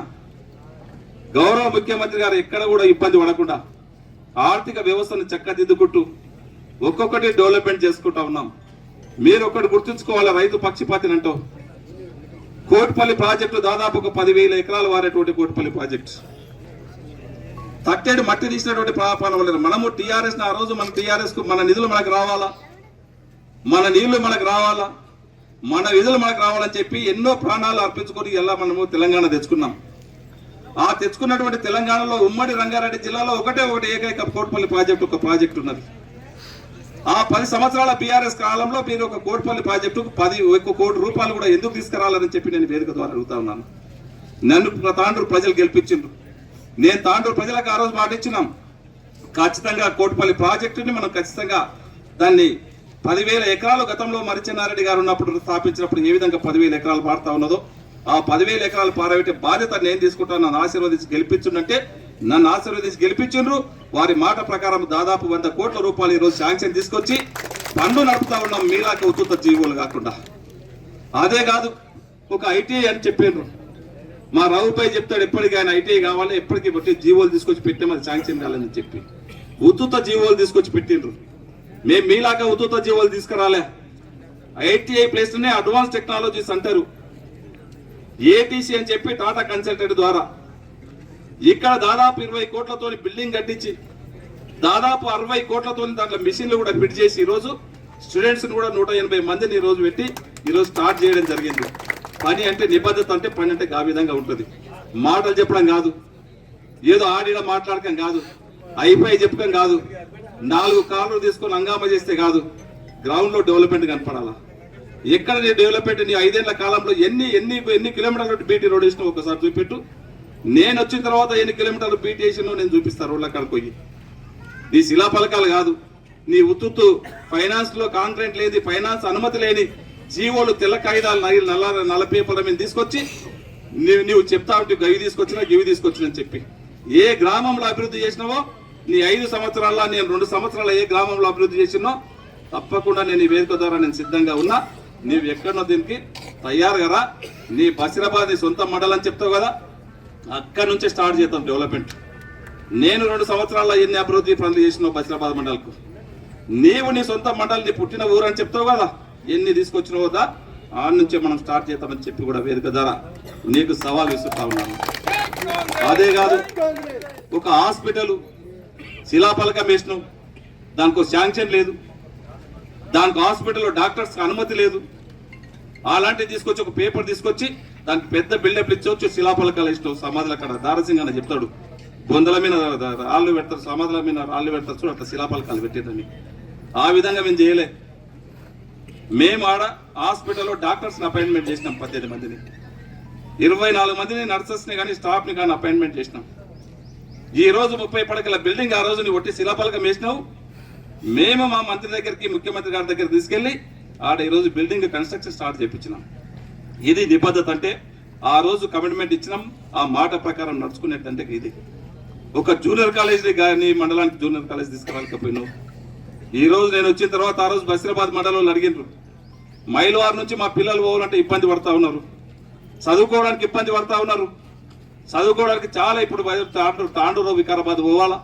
గౌరవ ముఖ్యమంత్రి గారు ఎక్కడ కూడా ఇబ్బంది పడకుండా ఆర్థిక వ్యవస్థను చక్కదిద్దుకుంటూ ఒక్కొక్కటి డెవలప్మెంట్ చేసుకుంటా ఉన్నాం. మీరు ఒకటి గుర్తుంచుకోవాలి, రైతు పక్షపాతిని అంటూ కోటిపల్లి ప్రాజెక్టు దాదాపు ఒక 10,000 ఎకరాలు వారేటువంటి కోటిపల్లి ప్రాజెక్టు తట్టేడు మట్టి తీసినటువంటి పాపాల వల్ల మనము టీఆర్ఎస్ ఆ రోజు మన టీఆర్ఎస్ కు మన నిధులు మనకు రావాలా, మన నీళ్లు మనకు రావాలా, మన విధులు మనకు రావాలని చెప్పి ఎన్నో ప్రాణాలు అర్పించుకొని ఎలా మనము తెలంగాణ తెచ్చుకున్నాం. ఆ తెచ్చుకున్నటువంటి తెలంగాణలో ఉమ్మడి రంగారెడ్డి జిల్లాలో ఒకటే ఏకైక కోటిపల్లి ప్రాజెక్టు ఒక ప్రాజెక్టు ఉన్నది. ఆ 10 సంవత్సరాల బీఆర్ఎస్ కాలంలో మీరు ఒక కోటిపల్లి ప్రాజెక్టుకు 1 కోటి రూపాయలు కూడా ఎందుకు తీసుకురావాలని చెప్పి నేను వేదిక ద్వారా అడుగుతా ఉన్నాను. నన్ను తాండూరు ప్రజలు గెలిపించిండ్రు. నేను తాండూరు ప్రజలకు ఆ రోజు మాట ఇచ్చినాం, ఖచ్చితంగా కోటిపల్లి ప్రాజెక్టుని మనం ఖచ్చితంగా దాన్ని 10,000 ఎకరాలు గతంలో మరిచెన్నారెడ్డి గారు ఉన్నప్పుడు స్థాపించినప్పుడు ఏ విధంగా 10,000 ఎకరాలు పారుతా ఉన్నదో ఆ 10,000 ఎకరాలు పారబెట్టే బాధ్యత నేను తీసుకుంటాను. నన్ను ఆశీర్వదించి గెలిపించుంటే నన్ను ఆశీర్వదించి గెలిపించిండ్రు. వారి మాట ప్రకారం దాదాపు 100 కోట్ల రూపాయలు ఈరోజు శాంక్షన్ తీసుకొచ్చి పనులు నడుపుతా ఉన్నాం. మీలాక ఉత్తుత జీవోలు కాకుండా. అదే కాదు, ఒక ఐటీఐ అని చెప్పిండ్రు. మా రావుపై చెప్తాడు ఎప్పటికీ ఆయన ఐటీఐ కావాలి, ఎప్పటికీ బట్టి జీవోలు తీసుకొచ్చి పెట్టాము, అది శాంక్షన్ కావాలని చెప్పి ఉత్తుత జీవోలు తీసుకొచ్చి పెట్టిండ్రు. మేము మీలాగా ఉత్తుత జీవోలు తీసుకురాలే. ఐటీఐ ప్లేస్ నే అడ్వాన్స్ టెక్నాలజీస్ అంటారు, ఏటీసీ అని చెప్పి టాటా కన్సల్టెంట్ ద్వారా ఇక్కడ దాదాపు 20 కోట్లతో బిల్డింగ్ కట్టించి దాదాపు 60 కోట్లతో దాంట్లో మిషన్లు కూడా ఫిట్ చేసి ఈరోజు స్టూడెంట్స్ కూడా 180 మందిని ఈరోజు పెట్టి ఈరోజు స్టార్ట్ చేయడం జరిగింది. పని అంటే నిబద్ధత అంటే పని అంటే ఆ విధంగా ఉంటుంది. మాటలు చెప్పడం కాదు, ఏదో ఆడిన మాట్లాడకం కాదు, అయిపోయి చెప్పడం కాదు, 4 కార్లు తీసుకొని హంగామా చేస్తే కాదు. గ్రౌండ్ లో డెవలప్మెంట్ కనపడాలా. ఎక్కడ నీ డెవలప్మెంట్ నీ 5 ఏళ్ల కాలంలో ఎన్ని కిలోమీటర్లు బీటీ రోడ్ వేసినా ఒకసారి చూపెట్టు. నేను వచ్చిన తర్వాత ఎన్ని కిలోమీటర్లు బీటీ వేసినో నేను చూపిస్తాను. రోడ్ల కాడికి పోయి నీ శిలా పలకాలు కాదు, నీ ఉత్తుత్తు ఫైనాన్స్ లో కాంట్రాక్ట్ లేని, ఫైనాన్స్ అనుమతి లేని జీవోలు తెల్ల కాగితాలు నల్ల పేపర్ల మీద తీసుకొచ్చి నువ్వు చెప్తా ఉంటే గవి తీసుకొచ్చినా అని చెప్పి ఏ గ్రామంలో అభివృద్ధి చేసినావో నీ 5 సంవత్సరాల్లో నేను 2 సంవత్సరాలు ఏ గ్రామంలో అభివృద్ధి చేసినో తప్పకుండా నేను ఈ వేదిక ద్వారా నేను సిద్ధంగా ఉన్నా. నీవు ఎక్కడో దీనికి తయారుగా నీ బసిరాబాద్ నీ సొంత మండలం అని చెప్తావు కదా, అక్కడి నుంచే స్టార్ట్ చేద్దాం డెవలప్మెంట్. నేను 2 సంవత్సరాల్లో ఎన్ని అభివృద్ధి పనులు చేసినావు బసిరాబాద్ మండలకు, నీవు నీ సొంత మండలి నీ పుట్టిన ఊరు అని చెప్తావు కదా, ఎన్ని తీసుకొచ్చినావు కదా ఆ నుంచే మనం స్టార్ట్ చేద్దామని చెప్పి కూడా వేదిక ద్వారా నీకు సవాల్ విసురుతా ఉన్నాను. అదే కాదు, ఒక హాస్పిటల్ శిలాఫలకం వేసినావు, దానికి శాంక్షన్ లేదు, దానికి హాస్పిటల్లో డాక్టర్స్ అనుమతి లేదు. అలాంటివి తీసుకొచ్చి ఒక పేపర్ తీసుకొచ్చి దానికి పెద్ద బిల్డప్లు ఇచ్చవచ్చు, శిలాఫలకాలు ఇష్టం సమాధుల కాడ దారసింగ్ అని చెప్తాడు, బొందల మీద రాళ్ళు పెడతారు, సమాధుల మీద రాళ్ళు పెడతారు చూడు, అట్లా శిలాఫలకాలు పెట్టేదని. ఆ విధంగా మేము చేయలే. మేము ఆడ హాస్పిటల్లో డాక్టర్స్ని అపాయింట్మెంట్ చేసినాం 18 మందిని, 24 మందిని నర్సెస్ని కానీ స్టాఫ్ని కానీ అపాయింట్మెంట్ చేసినాం. ఈ రోజు 30 పడకల బిల్డింగ్ ఆ రోజు నీ ఒట్టి శిలాఫలకం వేసినావు. మేము మా మంత్రి దగ్గరికి, ముఖ్యమంత్రి గారి దగ్గర తీసుకెళ్లి ఆడ ఈరోజు బిల్డింగ్ కన్స్ట్రక్షన్ స్టార్ట్ చేయించినాం. ఇది నిబద్ధత అంటే. ఆ రోజు కమిట్మెంట్ ఇచ్చినాం, ఆ మాట ప్రకారం నడుచుకునేటంటే ఇది. ఒక జూనియర్ కాలేజ్ కానీ మండలానికి జూనియర్ కాలేజ్ తీసుకురాలేకపోయినావు. ఈ రోజు నేను వచ్చిన తర్వాత ఆ రోజు బసిరాబాద్ మండలంలో అడిగినారు, మైలవారి నుంచి మా పిల్లలు పోవాలంటే ఇబ్బంది పడతా ఉన్నారు, చదువుకోవడానికి ఇబ్బంది పడతా ఉన్నారు, చదువుకోవడానికి చాలా ఇప్పుడు తాండూరు వికారాబాద్ పోవాలా,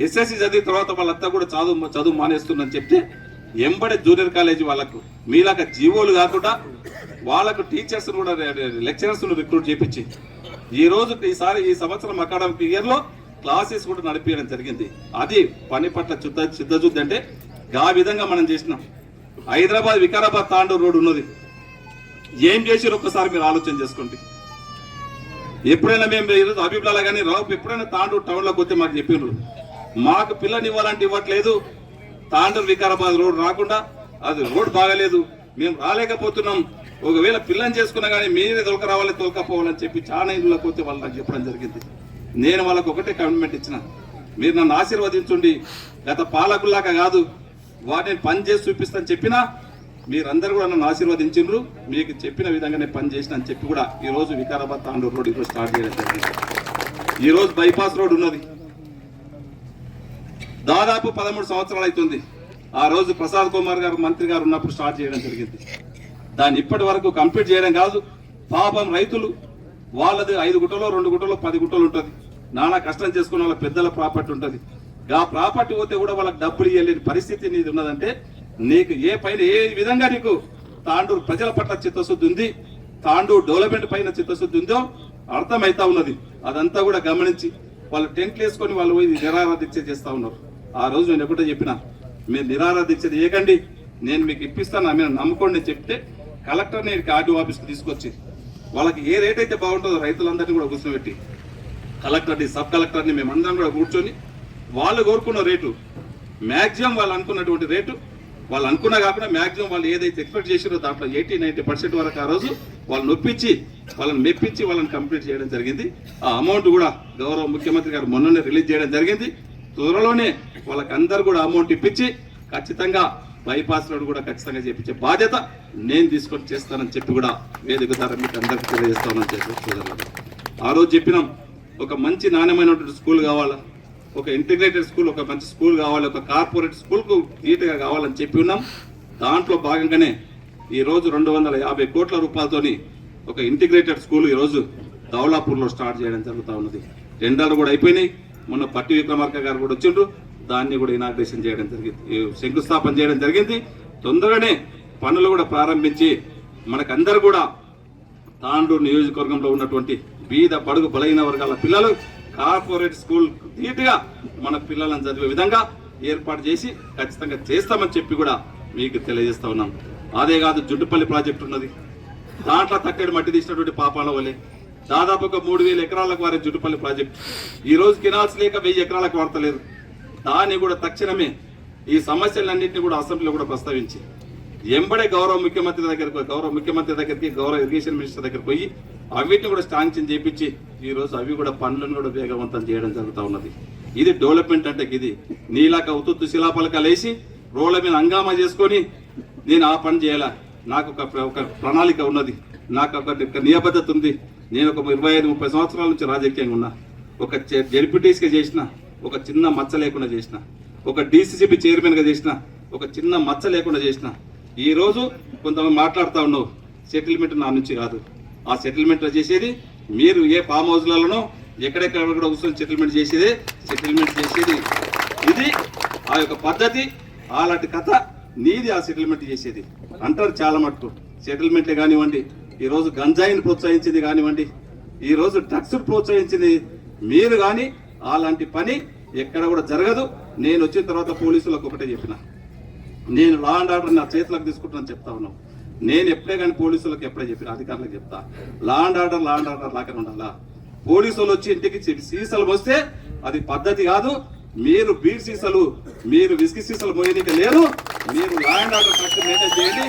ఎస్ఎస్సి చదివిన తర్వాత వాళ్ళంతా కూడా చదువు మానేస్తుందని చెప్తే ఎంబడే జూనియర్ కాలేజీ వాళ్ళకు మీలాగా జీవోలు కాకుండా వాళ్ళకు టీచర్స్ కూడా లెక్చరర్స్ రిక్రూట్ చేయించి ఈ రోజు ఈ సంవత్సరం అకాడమిక్ ఇయర్ లో క్లాసెస్ కూడా నడిపించడం జరిగింది. అది పని పట్ల చిత్తశుద్ధి అంటే ఆ విధంగా మనం చేసినాం. హైదరాబాద్ వికారాబాద్ తాండూరు రోడ్ ఉన్నది, ఏం చేసారు ఒక్కసారి మీరు ఆలోచన చేసుకోండి. ఎప్పుడైనా మేము ఈరోజు అభిప్రాయాలు కానీ రావు ఎప్పుడైనా తాండూరు టౌన్ లోకి వస్తే మాకు చెప్పినారు, మాకు పిల్లని ఇవ్వాలంటే ఇవ్వట్లేదు, తాండూరు వికారాబాద్ రోడ్ రాకుండా అది రోడ్ బాగలేదు, మేము రాలేకపోతున్నాం, ఒకవేళ పిల్లని చేసుకున్నా కానీ మీరే తొలకరావాలి తొలకపోవాలని చెప్పి చాలా ఇళ్ళకి పోతే వాళ్ళు నాకు చెప్పడం జరిగింది. నేను వాళ్ళకు ఒకటే కమిట్మెంట్ ఇచ్చిన, మీరు నన్ను ఆశీర్వదించండి, గత పాలకుల్లాగా కాదు వాటిని పని చేసి చూపిస్తాను చెప్పినా మీరందరూ కూడా నన్ను ఆశీర్వదించిండ్రు, మీకు చెప్పిన విధంగానే పని చేసిన అని చెప్పి కూడా ఈ రోజు వికారాబాద్ తాండూరు రోడ్ ఈరోజు స్టార్ట్ చేయడం జరిగింది. ఈ రోజు బైపాస్ రోడ్ ఉన్నది, దాదాపు 13 సంవత్సరాలు అవుతుంది. ఆ రోజు ప్రసాద్ కుమార్ గారు మంత్రి గారు ఉన్నప్పుడు స్టార్ట్ చేయడం జరిగింది. దాన్ని ఇప్పటి వరకు కంప్లీట్ చేయడం కాదు, పాపం రైతులు వాళ్ళది 5 గుంటలో 2 గుంటలో 10 గుంటలు ఉంటుంది, నానా కష్టం చేసుకున్న వాళ్ళ పెద్దల ప్రాపర్టీ ఉంటుంది. ఆ ప్రాపర్టీ పోతే కూడా వాళ్ళకి డబ్బులు ఇవ్వలేని పరిస్థితి నీది ఉన్నదంటే నీకు ఏ విధంగా నీకు తాండూరు ప్రజల పట్ల చిత్తశుద్ధి ఉంది, తాండూరు డెవలప్మెంట్ పైన చిత్తశుద్ధి ఉందో అర్థమైతా ఉన్నది. అదంతా కూడా గమనించి వాళ్ళు టెంట్లు వేసుకొని వాళ్ళు పోయి నిరాహార దీక్ష చేస్తా ఉన్నారు. ఆ రోజు నేను ఎప్పుడో చెప్పిన, మీరు నిరాహార దీక్ష చేయకండి, నేను మీకు ఇప్పిస్తాను మీరు నమ్ముకోండి చెప్తే కలెక్టర్ని ఆర్డీఓ ఆఫీస్కి తీసుకొచ్చి వాళ్ళకి ఏ రేట్ అయితే బాగుంటుందో రైతులందరినీ కూడా కూర్చోబెట్టి కలెక్టర్ని సబ్ కలెక్టర్ని మేమందరం కూడా కూర్చొని వాళ్ళు కోరుకున్న రేటు మ్యాక్సిమం వాళ్ళు అనుకున్నటువంటి రేటు వాళ్ళు అనుకున్నా కాకుండా మ్యాక్సిమం వాళ్ళు ఏదైతే ఎక్స్పెక్ట్ చేసారో దాంట్లో 80-90% వరకు ఆ రోజు వాళ్ళు నొప్పించి వాళ్ళని మెప్పించి వాళ్ళని కంప్లీట్ చేయడం జరిగింది. ఆ అమౌంట్ కూడా గౌరవ ముఖ్యమంత్రి గారు మొన్ననే రిలీజ్ చేయడం జరిగింది. త్వరలోనే వాళ్ళకి అందరు కూడా అమౌంట్ ఇప్పించి ఖచ్చితంగా బైపాస్ రోడ్ కూడా ఖచ్చితంగా చేపించే బాధ్యత నేను తీసుకొని చేస్తానని చెప్పి కూడా వేదిక ద్వారా మీకు అందరికీ తెలియజేస్తానని చెప్పి ఆ రోజు చెప్పినాం, ఒక మంచి నాణ్యమైనటువంటి స్కూల్ కావాలా, ఒక ఇంటిగ్రేటెడ్ స్కూల్, ఒక మంచి స్కూల్ కావాలి, ఒక కార్పొరేట్ స్కూల్కు నీట్గా కావాలని చెప్పి ఉన్నాం. దాంట్లో భాగంగానే ఈరోజు 250 కోట్ల రూపాయలతోని ఒక ఇంటిగ్రేటెడ్ స్కూల్ ఈరోజు దౌలాపూర్లో స్టార్ట్ చేయడం జరుగుతూ ఉన్నది. టెండర్లు కూడా అయిపోయినాయి, మొన్న పట్టి విక్రమార్క గారు కూడా వచ్చిండ్రు, దాన్ని కూడా ఇనాగ్రేషన్ చేయడం జరిగింది, శంకుస్థాపన చేయడం జరిగింది. తొందరగానే పనులు కూడా ప్రారంభించి మనకందరూ కూడా తాండూరు నియోజకవర్గంలో ఉన్నటువంటి బీద బడుగు బలహీన వర్గాల పిల్లలు కార్పొరేట్ స్కూల్ నీట్గా మన పిల్లలను చదివే విధంగా ఏర్పాటు చేసి ఖచ్చితంగా చేస్తామని చెప్పి కూడా మీకు తెలియజేస్తా ఉన్నాం. అదే కాదు, జుట్టుపల్లి ప్రాజెక్టు ఉన్నది, దాంట్లో తక్కడి మట్టి తీసినటువంటి పాపాల వల్లే దాదాపు ఒక 3000 ఎకరాలకు వారే జుట్టుపల్లి ప్రాజెక్టు ఈ రోజు కెనాల్స్ లేక 1000 ఎకరాలకు వాడతలేదు. దాన్ని కూడా తక్షణమే ఈ సమస్యలన్నింటినీ కూడా అసెంబ్లీలో కూడా ప్రస్తావించి ఎంబడే గౌరవ ముఖ్యమంత్రి దగ్గరికి గౌరవ ఇరిగేషన్ మినిస్టర్ దగ్గరికి పోయి అవిటిని కూడా శాంక్షన్ చేపించి ఈరోజు అవి కూడా పనులను కూడా వేగవంతం చేయడం జరుగుతూ ఉన్నది. ఇది డెవలప్మెంట్ అంటే ఇది. నీలాక ఉత్తు శిలాపలకాలు వేసి రోడ్ల మీద హంగామా చేసుకొని నేను ఆ పని చేయాలా, నాకు ఒక ప్రణాళిక ఉన్నది, నాకు ఒక నియబద్ధత ఉంది. నేను ఒక 25-30 సంవత్సరాల నుంచి రాజకీయంగా ఉన్నా. ఒక జడ్పీటీసీగా చేసిన, ఒక చిన్న మచ్చ లేకుండా చేసిన, ఒక డీసీసీబీ చైర్మన్గా చేసిన, ఒక చిన్న మచ్చ లేకుండా చేసిన. ఈరోజు కొంతమంది మాట్లాడుతూ ఉన్నావు సెటిల్మెంట్ నా నుంచి కాదు. ఆ సెటిల్మెంట్ చేసేది మీరు ఏ ఫామ్ హౌస్లలోనో ఎక్కడెక్కడ కూడా కూర్చొని సెటిల్మెంట్ చేసేది ఇది ఆ యొక్క పద్ధతి. అలాంటి కథ నీది. ఆ సెటిల్మెంట్ చేసేది అంటారు చాలా మటుకు. సెటిల్మెంట్లే కానివ్వండి, ఈరోజు గంజాయిని ప్రోత్సహించింది కానివ్వండి, ఈరోజు డ్రగ్స్ ప్రోత్సహించింది మీరు కానీ అలాంటి పని ఎక్కడ కూడా జరగదు. నేను వచ్చిన తర్వాత పోలీసులకు ఒకటే చెప్పిన, నేను లా అండ్ ఆర్డర్ నా చేతులకు తీసుకుంటానని చెప్తా ఉన్నాను. నేను ఎప్పుడే కానీ పోలీసులకు ఎప్పుడే చెప్పిన అధికారులకు చెప్తా, లా అండ్ ఆర్డర్ లాగా ఉండాలా. పోలీసులు వచ్చి ఇంటికి సీసాలు వస్తే అది పద్ధతి కాదు. మీరు బీర్ సీసాలు, మీరు విస్కీ సీసాలు మోయనీకి లేరు. మీరు law and order correct maintain చేయండి.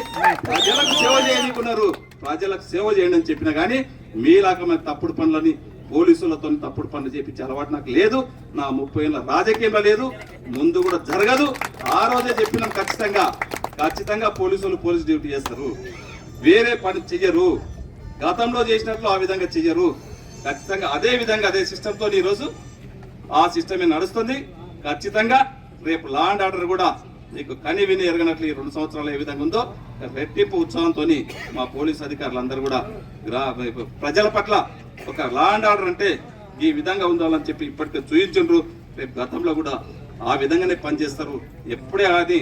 ప్రజలకు సేవ చేయనీకున్నారు, ప్రజలకు సేవ చేయండి అని చెప్పినా కానీ మీలాగా తప్పుడు పనులని పోలీసులతో తప్పుడు పనులు చేపించే అలవాటు నాకు లేదు. నా 30 ఏళ్ళ రాజకీయంలో లేదు, ముందు కూడా జరగదు. ఆ రోజే చెప్పినాం ఖచ్చితంగా పోలీస్ డ్యూటీ చేస్తారు, వేరే పని చెయ్యరు. గతంలో చేసినట్లు ఆ విధంగా చెయ్యరు. ఖచ్చితంగా అదే సిస్టంతో ఈరోజు ఆ సిస్టమే నడుస్తుంది. ఖచ్చితంగా రేపు లా అండ్ ఆర్డర్ కూడా మీకు కని విని ఎరగనట్లు ఈ 2 సంవత్సరాలు ఏ విధంగా ఉందో రెట్టింపు ఉత్సాహంతో మా పోలీస్ అధికారులందరూ కూడా ప్రజల పట్ల ఒక లా అండ్ ఆర్డర్ అంటే ఈ విధంగా ఉండాలని చెప్పి ఇప్పటికే చూయించుండ్రు. రేపు గతంలో కూడా ఆ విధంగానే పనిచేస్తారు. ఎప్పుడే అది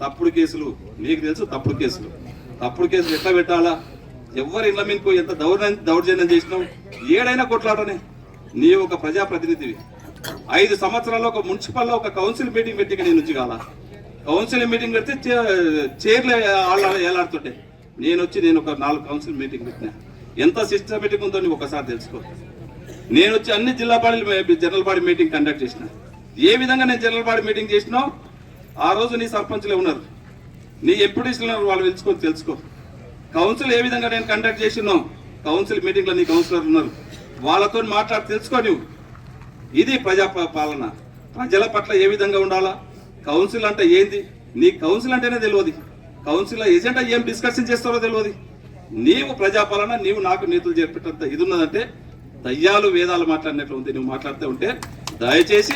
తప్పుడు కేసులు మీకు తెలుసు. తప్పుడు కేసులు ఎట్లా పెట్టాలా, ఎవరి ఇళ్ళ మీకు ఎంత దౌర్జన్యం చేసినావు, ఏడైనా కొట్లాటనే. నీవు ఒక ప్రజాప్రతినిధివి. 5 సంవత్సరాల్లో ఒక మున్సిపల్లో ఒక కౌన్సిల్ మీటింగ్ పెట్టి నేను నుంచి కాల కౌన్సిల్ మీటింగ్ పెడితే చైర్లు ఏలాడుతుంటే నేను ఒక 4 కౌన్సిల్ మీటింగ్ పెట్టినా. ఎంత సిస్టమేటిక్ ఉందో నీవు ఒకసారి తెలుసుకో. నేను వచ్చి అన్ని జిల్లా body general body meeting conduct చేసిన. ఏ విధంగా నేను జనరల్ బాడీ మీటింగ్ చేసినావు ఆ రోజు నీ సర్పంచ్లే ఉన్నారు, నీ ఎంపీటీసీలు ఉన్నారు, వాళ్ళు తెలుసుకొని తెలుసుకో. కౌన్సిల్ ఏ విధంగా నేను కండక్ట్ చేసినో కౌన్సిల్ మీటింగ్లో నీ కౌన్సిలర్ ఉన్నారు, వాళ్ళతో మాట్లాడి తెలుసుకో. నువ్వు ఇది ప్రజాపాలన. ప్రజల పట్ల ఏ విధంగా ఉండాలా, కౌన్సిల్ అంటే ఏంది, నీ కౌన్సిల్ అంటేనే తెలియదు. కౌన్సిల్ ఏజెంట్ ఏం డిస్కషన్ చేస్తారో తెలియదు. నీవు ప్రజాపాలన, నీవు నాకు నీతులు చేపట్టేంత ఇది ఉన్నదంటే దయ్యాలు వేదాలు మాట్లాడినట్లు ఉంది. నువ్వు మాట్లాడుతూ ఉంటే దయచేసి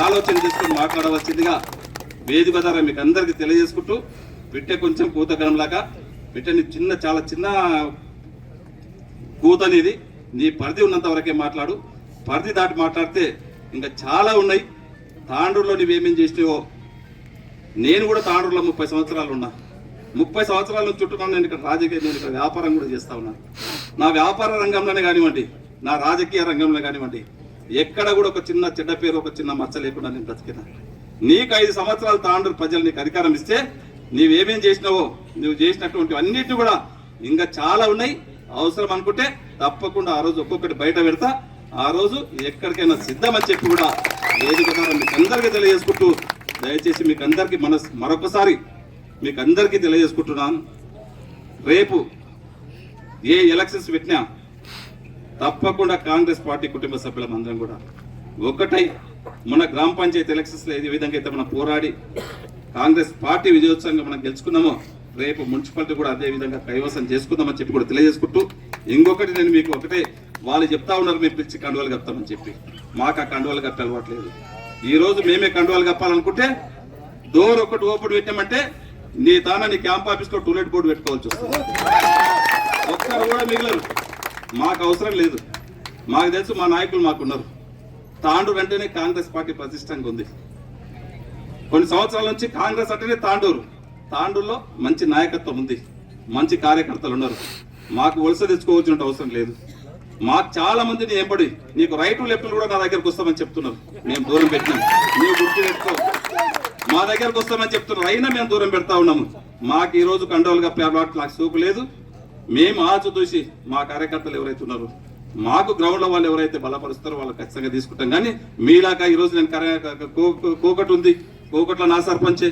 ఆలోచన చేసుకుని మాట్లాడవలసిందిగా వేదిక ద్వారా మీకు అందరికీ తెలియజేసుకుంటూ, బిడ్డ కొంచెం కూతగనంలాగా బిడ్డని చాలా చిన్న కూత అనేది, నీ పరిధి ఉన్నంత వరకే మాట్లాడు. పరిధి దాటి మాట్లాడితే ఇంకా చాలా ఉన్నాయి. తాండూరులో నువ్వేమేం చేసినావో, నేను కూడా తాండూరులో 30 సంవత్సరాలు ఉన్నా. 30 సంవత్సరాల నుంచి చుట్టున్నాను. నేను ఇక్కడ వ్యాపారం కూడా చేస్తా ఉన్నాను. నా వ్యాపార రంగంలోనే కానివ్వండి, నా రాజకీయ రంగంలో కానివ్వండి, ఎక్కడ కూడా ఒక చిన్న చెడ్డ పేరు, ఒక చిన్న మచ్చ లేకుండా నేను బ్రతికినా. నీకు 5 సంవత్సరాలు తాండూరు ప్రజలు నీకు అధికారం ఇస్తే నీవేమేం చేసినావో, నువ్వు చేసినటువంటి అన్నిటి కూడా ఇంకా చాలా ఉన్నాయి. అవసరం అనుకుంటే తప్పకుండా ఆ రోజు ఒక్కొక్కటి బయట పెడతా. ఆ రోజు ఎక్కడికైనా సిద్ధమని చెప్పి కూడా వేదిక ద్వారా మీకు అందరికీ తెలియజేసుకుంటూ, దయచేసి మీకు అందరికీ మరొకసారి మీకు అందరికీ తెలియజేసుకుంటున్నాను. రేపు ఏ ఎలక్షన్స్ పెట్టినా తప్పకుండా కాంగ్రెస్ పార్టీ కుటుంబ సభ్యులందరం కూడా ఒకటై మన గ్రామ పంచాయతీ ఎలక్షన్స్లో ఏ విధంగా అయితే మనం పోరాడి కాంగ్రెస్ పార్టీ విజయోత్సవంగా మనం గెలుచుకున్నామో, రేపు మున్సిపాలిటీ కూడా అదే విధంగా కైవసం చేసుకుందామని చెప్పి కూడా తెలియజేసుకుంటూ, ఇంకొకటి నేను మీకు ఒకటే, వాళ్ళు చెప్తా ఉన్నారు మీరు పిలిచి కండువాలు కప్తామని చెప్పి. మాకు ఆ కండువాలు కప్పే అలవాట్లేదు. ఈ రోజు మేమే కండువాలు కప్పాలనుకుంటే డోర్ ఒకటి ఓపెన్ పెట్టామంటే నీ క్యాంప్ ఆఫీస్లో టూలెట్ బోర్డు పెట్టుకోవాల్సి వస్తుంది. ఒక్కరు కూడా మిగిలరు. మాకు అవసరం లేదు. మాకు తెలుసు, మా నాయకులు మాకున్నారు. తాండూరు అంటేనే కాంగ్రెస్ పార్టీ ప్రతిష్టంగా ఉంది. కొన్ని సంవత్సరాల నుంచి కాంగ్రెస్ అంటేనే తాండూరులో మంచి నాయకత్వం ఉంది, మంచి కార్యకర్తలు ఉన్నారు. మాకు వలస తెచ్చుకోవాల్సిన అవసరం లేదు. మాకు చాలా మందిని ఎంబడి నీకు రైట్ లెఫ్ట్లు కూడా నా దగ్గరకు వస్తామని చెప్తున్నారు. మేము దూరం పెట్టినాం, నీవు గుర్తు పెట్టుకో. మా దగ్గరకు వస్తామని చెప్తున్నారు, అయినా మేము దూరం పెడతా ఉన్నాము. మాకు ఈ రోజు కండోలుగా పేర్లాట్ నాకు సూపు లేదు. మేము ఆచు చూసి మా కార్యకర్తలు ఎవరైతే ఉన్నారో, మాకు గ్రౌండ్ లో వాళ్ళు ఎవరైతే బలపరుస్తారో వాళ్ళు ఖచ్చితంగా తీసుకుంటాం. కానీ మీలాగా ఈరోజు నేను కోకట్ ఉంది, కోకట్లో నా సర్పంచే,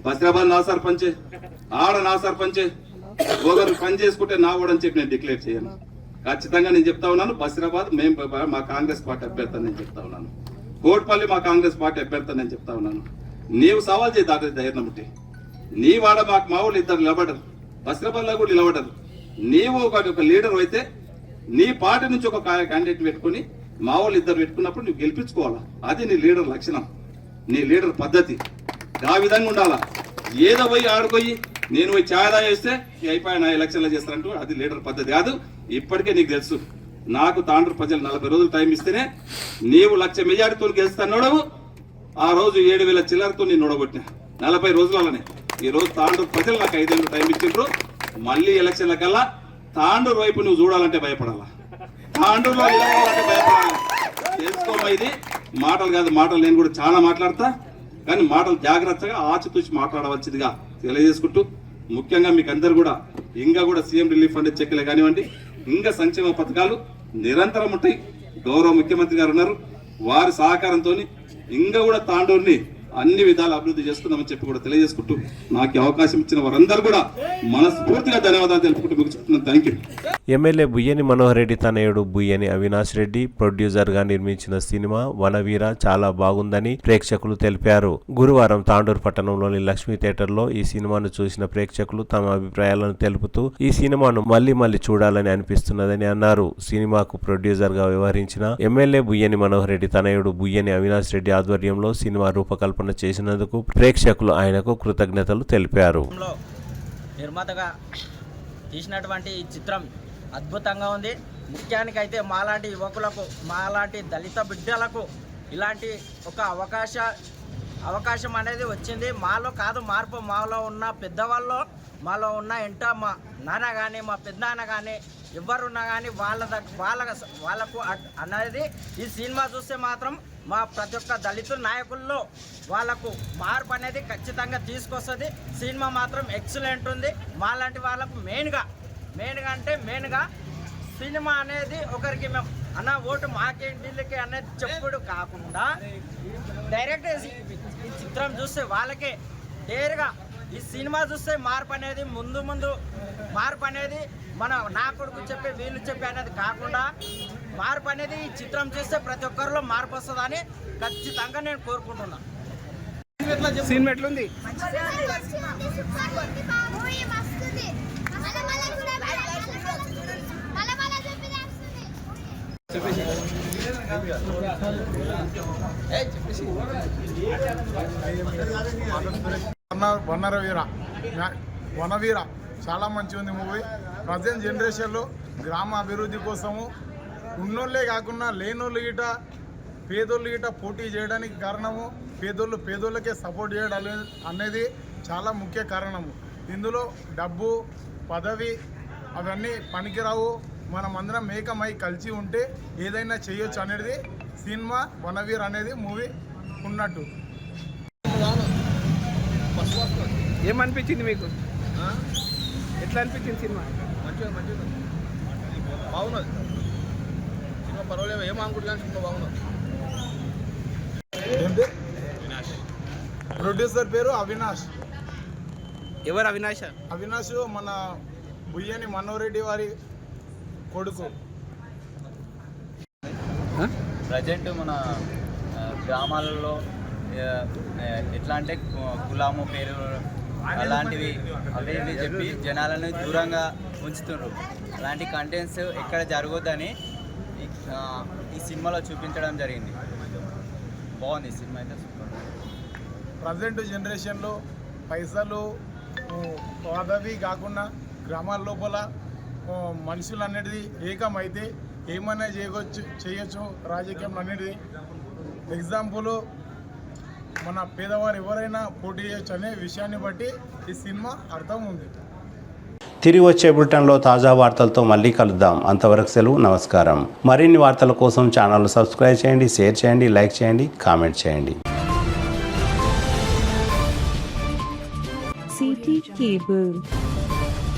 బసిరాబాద్ నా సర్పంచే, ఆడ నా సర్పంచే, ఒకరు పని చేసుకుంటే నా ఓడని చెప్పి నేను డిక్లేర్ చేయను. ఖచ్చితంగా నేను చెప్తా ఉన్నాను, బసిరాబాద్ మేము మా కాంగ్రెస్ పార్టీ అభ్యర్థి నేను చెప్తా ఉన్నాను, కోట్పల్లి మా కాంగ్రెస్ పార్టీ అభ్యర్థి నేను చెప్తా ఉన్నాను. నీవు సవాల్ చేయి దాటి ధైర్యం ఉంటే, నీ వాడ మాకు మా వాళ్ళు ఇద్దరు నిలబడరు, బసిరాబాద్లో కూడా నిలబడరు. నీవు ఒక లీడర్ అయితే నీ పార్టీ నుంచి ఒక క్యాండిడేట్ పెట్టుకుని మా వాళ్ళు ఇద్దరు పెట్టుకున్నప్పుడు నువ్వు గెలిపించుకోవాలా. అది నీ లీడర్ లక్షణం, నీ లీడర్ పద్ధతి. ఆ విధంగా ఉండాలా. ఏదో పోయి ఆడుకోయి నేను పోయి ఛాయదా చేస్తే అయిపోయిన ఎలక్షన్లో చేస్తారంటూ అది లీడర్ పద్ధతి కాదు. ఇప్పటికే నీకు తెలుసు, నాకు తాండ్రు ప్రజలు 40 రోజులు టైం ఇస్తేనే నీవు 1,00,000 మెజార్టీతో గెలుస్తాను. ఆ రోజు 7,000 చిల్లరతో నేను నోడగొట్టిన 40 రోజులనే. ఈ రోజు తాండ్రు ప్రజలు నాకు 5 ఏళ్ళు టైం ఇచ్చిండ్రు. మళ్ళీ ఎలక్షన్ల కల్లా తాండూరు వైపు నువ్వు చూడాలంటే భయపడాలా, తాండూరులో నిలబడాలంటే భయపడాలి. తెలుసుకోమా, ఇది మాటలు కాదు, మాటలు నేను కూడా చాలా మాట్లాడతా, కానీ మాటలు జాగ్రత్తగా ఆచితూచి మాట్లాడవలసిందిగా తెలియజేసుకుంటూ, ముఖ్యంగా మీకు అందరు కూడా ఇంకా కూడా సీఎం రిలీఫ్ ఫండ్ చెక్కులే కానివ్వండి, ఇంకా సంక్షేమ పథకాలు నిరంతరం ఉంటాయి. గౌరవ ముఖ్యమంత్రి గారు ఉన్నారు, వారి సహకారంతో ఇంకా కూడా తాండూరుని అన్ని విధాలు అభివృద్ధి చేస్తున్నామని చెప్పి కూడా తెలియజేసుకుంటూ, నాకు అవకాశం ఇచ్చిన వారందరూ కూడా మనస్ఫూర్తిగా ధన్యవాదాలు తెలుపుకుంటూ ముగిస్తున్నాను. Thank you. MLA Buyyani Manohar Reddy తనయుడు బుయ్యని అవినాష్ రెడ్డి ప్రొడ్యూసర్గా నిర్మించిన సినిమా వనవీర చాలా బాగుందని ప్రేక్షకులు తెలిపారు. గురువారం తాండూరు పట్టణంలోని లక్ష్మీ థియేటర్లో ఈ సినిమాను చూసిన ప్రేక్షకులు తమ అభిప్రాయాలను తెలుపుతూ ఈ సినిమాను మళ్లీ చూడాలని అనిపిస్తున్నదని అన్నారు. సినిమాకు ప్రొడ్యూసర్గా వ్యవహరించిన ఎమ్మెల్యే బుయ్యని మనోహర్ రెడ్డి తనయుడు బుయ్యని అవినాష్ రెడ్డి ఆధ్వర్యంలో సినిమా రూపకల్పన చేసినందుకు ప్రేక్షకులు ఆయనకు కృతజ్ఞతలు తెలిపారు. నిర్మాతగా తీసినటువంటి ఈ చిత్రం అద్భుతంగా ఉంది. ముఖ్యానికి అయితే మాలాంటి యువకులకు, మాలాంటి దళిత బిడ్డలకు ఇలాంటి ఒక అవకాశం అనేది వచ్చింది. మాలో కాదు మార్పు, మాలో ఉన్న పెద్దవాళ్ళు, మాలో ఉన్న మా నాన్న కానీ మా పెద్దనాన్న కానీ ఎవరున్నా కానీ వాళ్ళకు అనేది ఈ సినిమా చూస్తే మాత్రం మా ప్రతి ఒక్క దళిత నాయకుల్లో వాళ్ళకు మార్పు అనేది ఖచ్చితంగా తీసుకొస్తుంది. సినిమా మాత్రం ఎక్సలెంట్ ఉంది. మాలాంటి వాళ్ళకు మెయిన్గా సినిమా అనేది ఒకరికి మేము అన్న ఓటు మాకేంటికి అనేది చెప్పుడు కాకుండా డైరెక్ట్ ఈ చిత్రం చూస్తే వాళ్ళకే డైరెక్ట్గా ఈ సినిమా చూస్తే మార్పు అనేది ముందు మార్పు అనేది నా కొడుకు చెప్పే వీళ్ళు చెప్పే అనేది కాకుండా మార్పు అనేది ఈ చిత్రం చూస్తే ప్రతి ఒక్కరిలో మార్పు వస్తుందని ఖచ్చితంగా నేను కోరుకుంటున్నాను. సినిమా ఎట్లుంది? వనవీర చాలా మంచి ఉంది మూవీ. ప్రజెంట్ జనరేషన్లో గ్రామ అభివృద్ధి కోసము ఉన్నోళ్ళే కాకుండా లేనోళ్ళు గిట పేదోళ్ళు గిట పోటీ చేయడానికి కారణము పేదోళ్ళకే సపోర్ట్ చేయడం అనేది చాలా ముఖ్య కారణము. ఇందులో డబ్బు పదవి అవన్నీ పనికిరావు, మనమందరం ఏకమై కలిసి ఉంటే ఏదైనా చేయొచ్చు అనేది సినిమా వనవీర్ అనేది మూవీ ఉన్నట్టు. ఏమనిపించింది మీకు? ఎట్లా అనిపించింది సినిమా? మంచిగా బాగున్నది సినిమా, పర్వాలేదు, ఏమనుకుంటున్నాను సినిమా బాగున్నది. ఏంటి ప్రొడ్యూసర్ పేరు అవినాష్. ఎవరు అవినాష్? అవినాష్ మన బుయ్యని మనోహర్ రెడ్డి వారి కొడుకు. ప్రజెంట్ మన గ్రామాలలో ఎట్లా అంటే కులాము పేరు అలాంటివి అవి చెప్పి జనాలను దూరంగా ఉంచుతున్నారు. అలాంటి కంటెంట్స్ ఎక్కడ జరగొద్దని ఈ సినిమాలో చూపించడం జరిగింది. బాగుంది సినిమా అయితే. ప్రజెంట్ జనరేషన్లో పైసలు పదవి కాకుండా గ్రామాల లోపల మనుషులు అనేది ఏకమైతే ఏమైనా చేయొచ్చు రాజకీయం అనేది. ఎగ్జాంపుల్ మన పేదవారు ఎవరైనా పోటీ చేయొచ్చు అనే విషయాన్ని బట్టి ఈ సినిమా అర్థం ఉంది. తిరిగి వచ్చే బులెటిన్లో తాజా వార్తలతో మళ్ళీ కలుద్దాం. అంతవరకు సెలవు, నమస్కారం. మరిన్ని వార్తల కోసం ఛానల్ సబ్స్క్రైబ్ చేయండి, షేర్ చేయండి, లైక్ చేయండి, కామెంట్ చేయండి. CT Cable.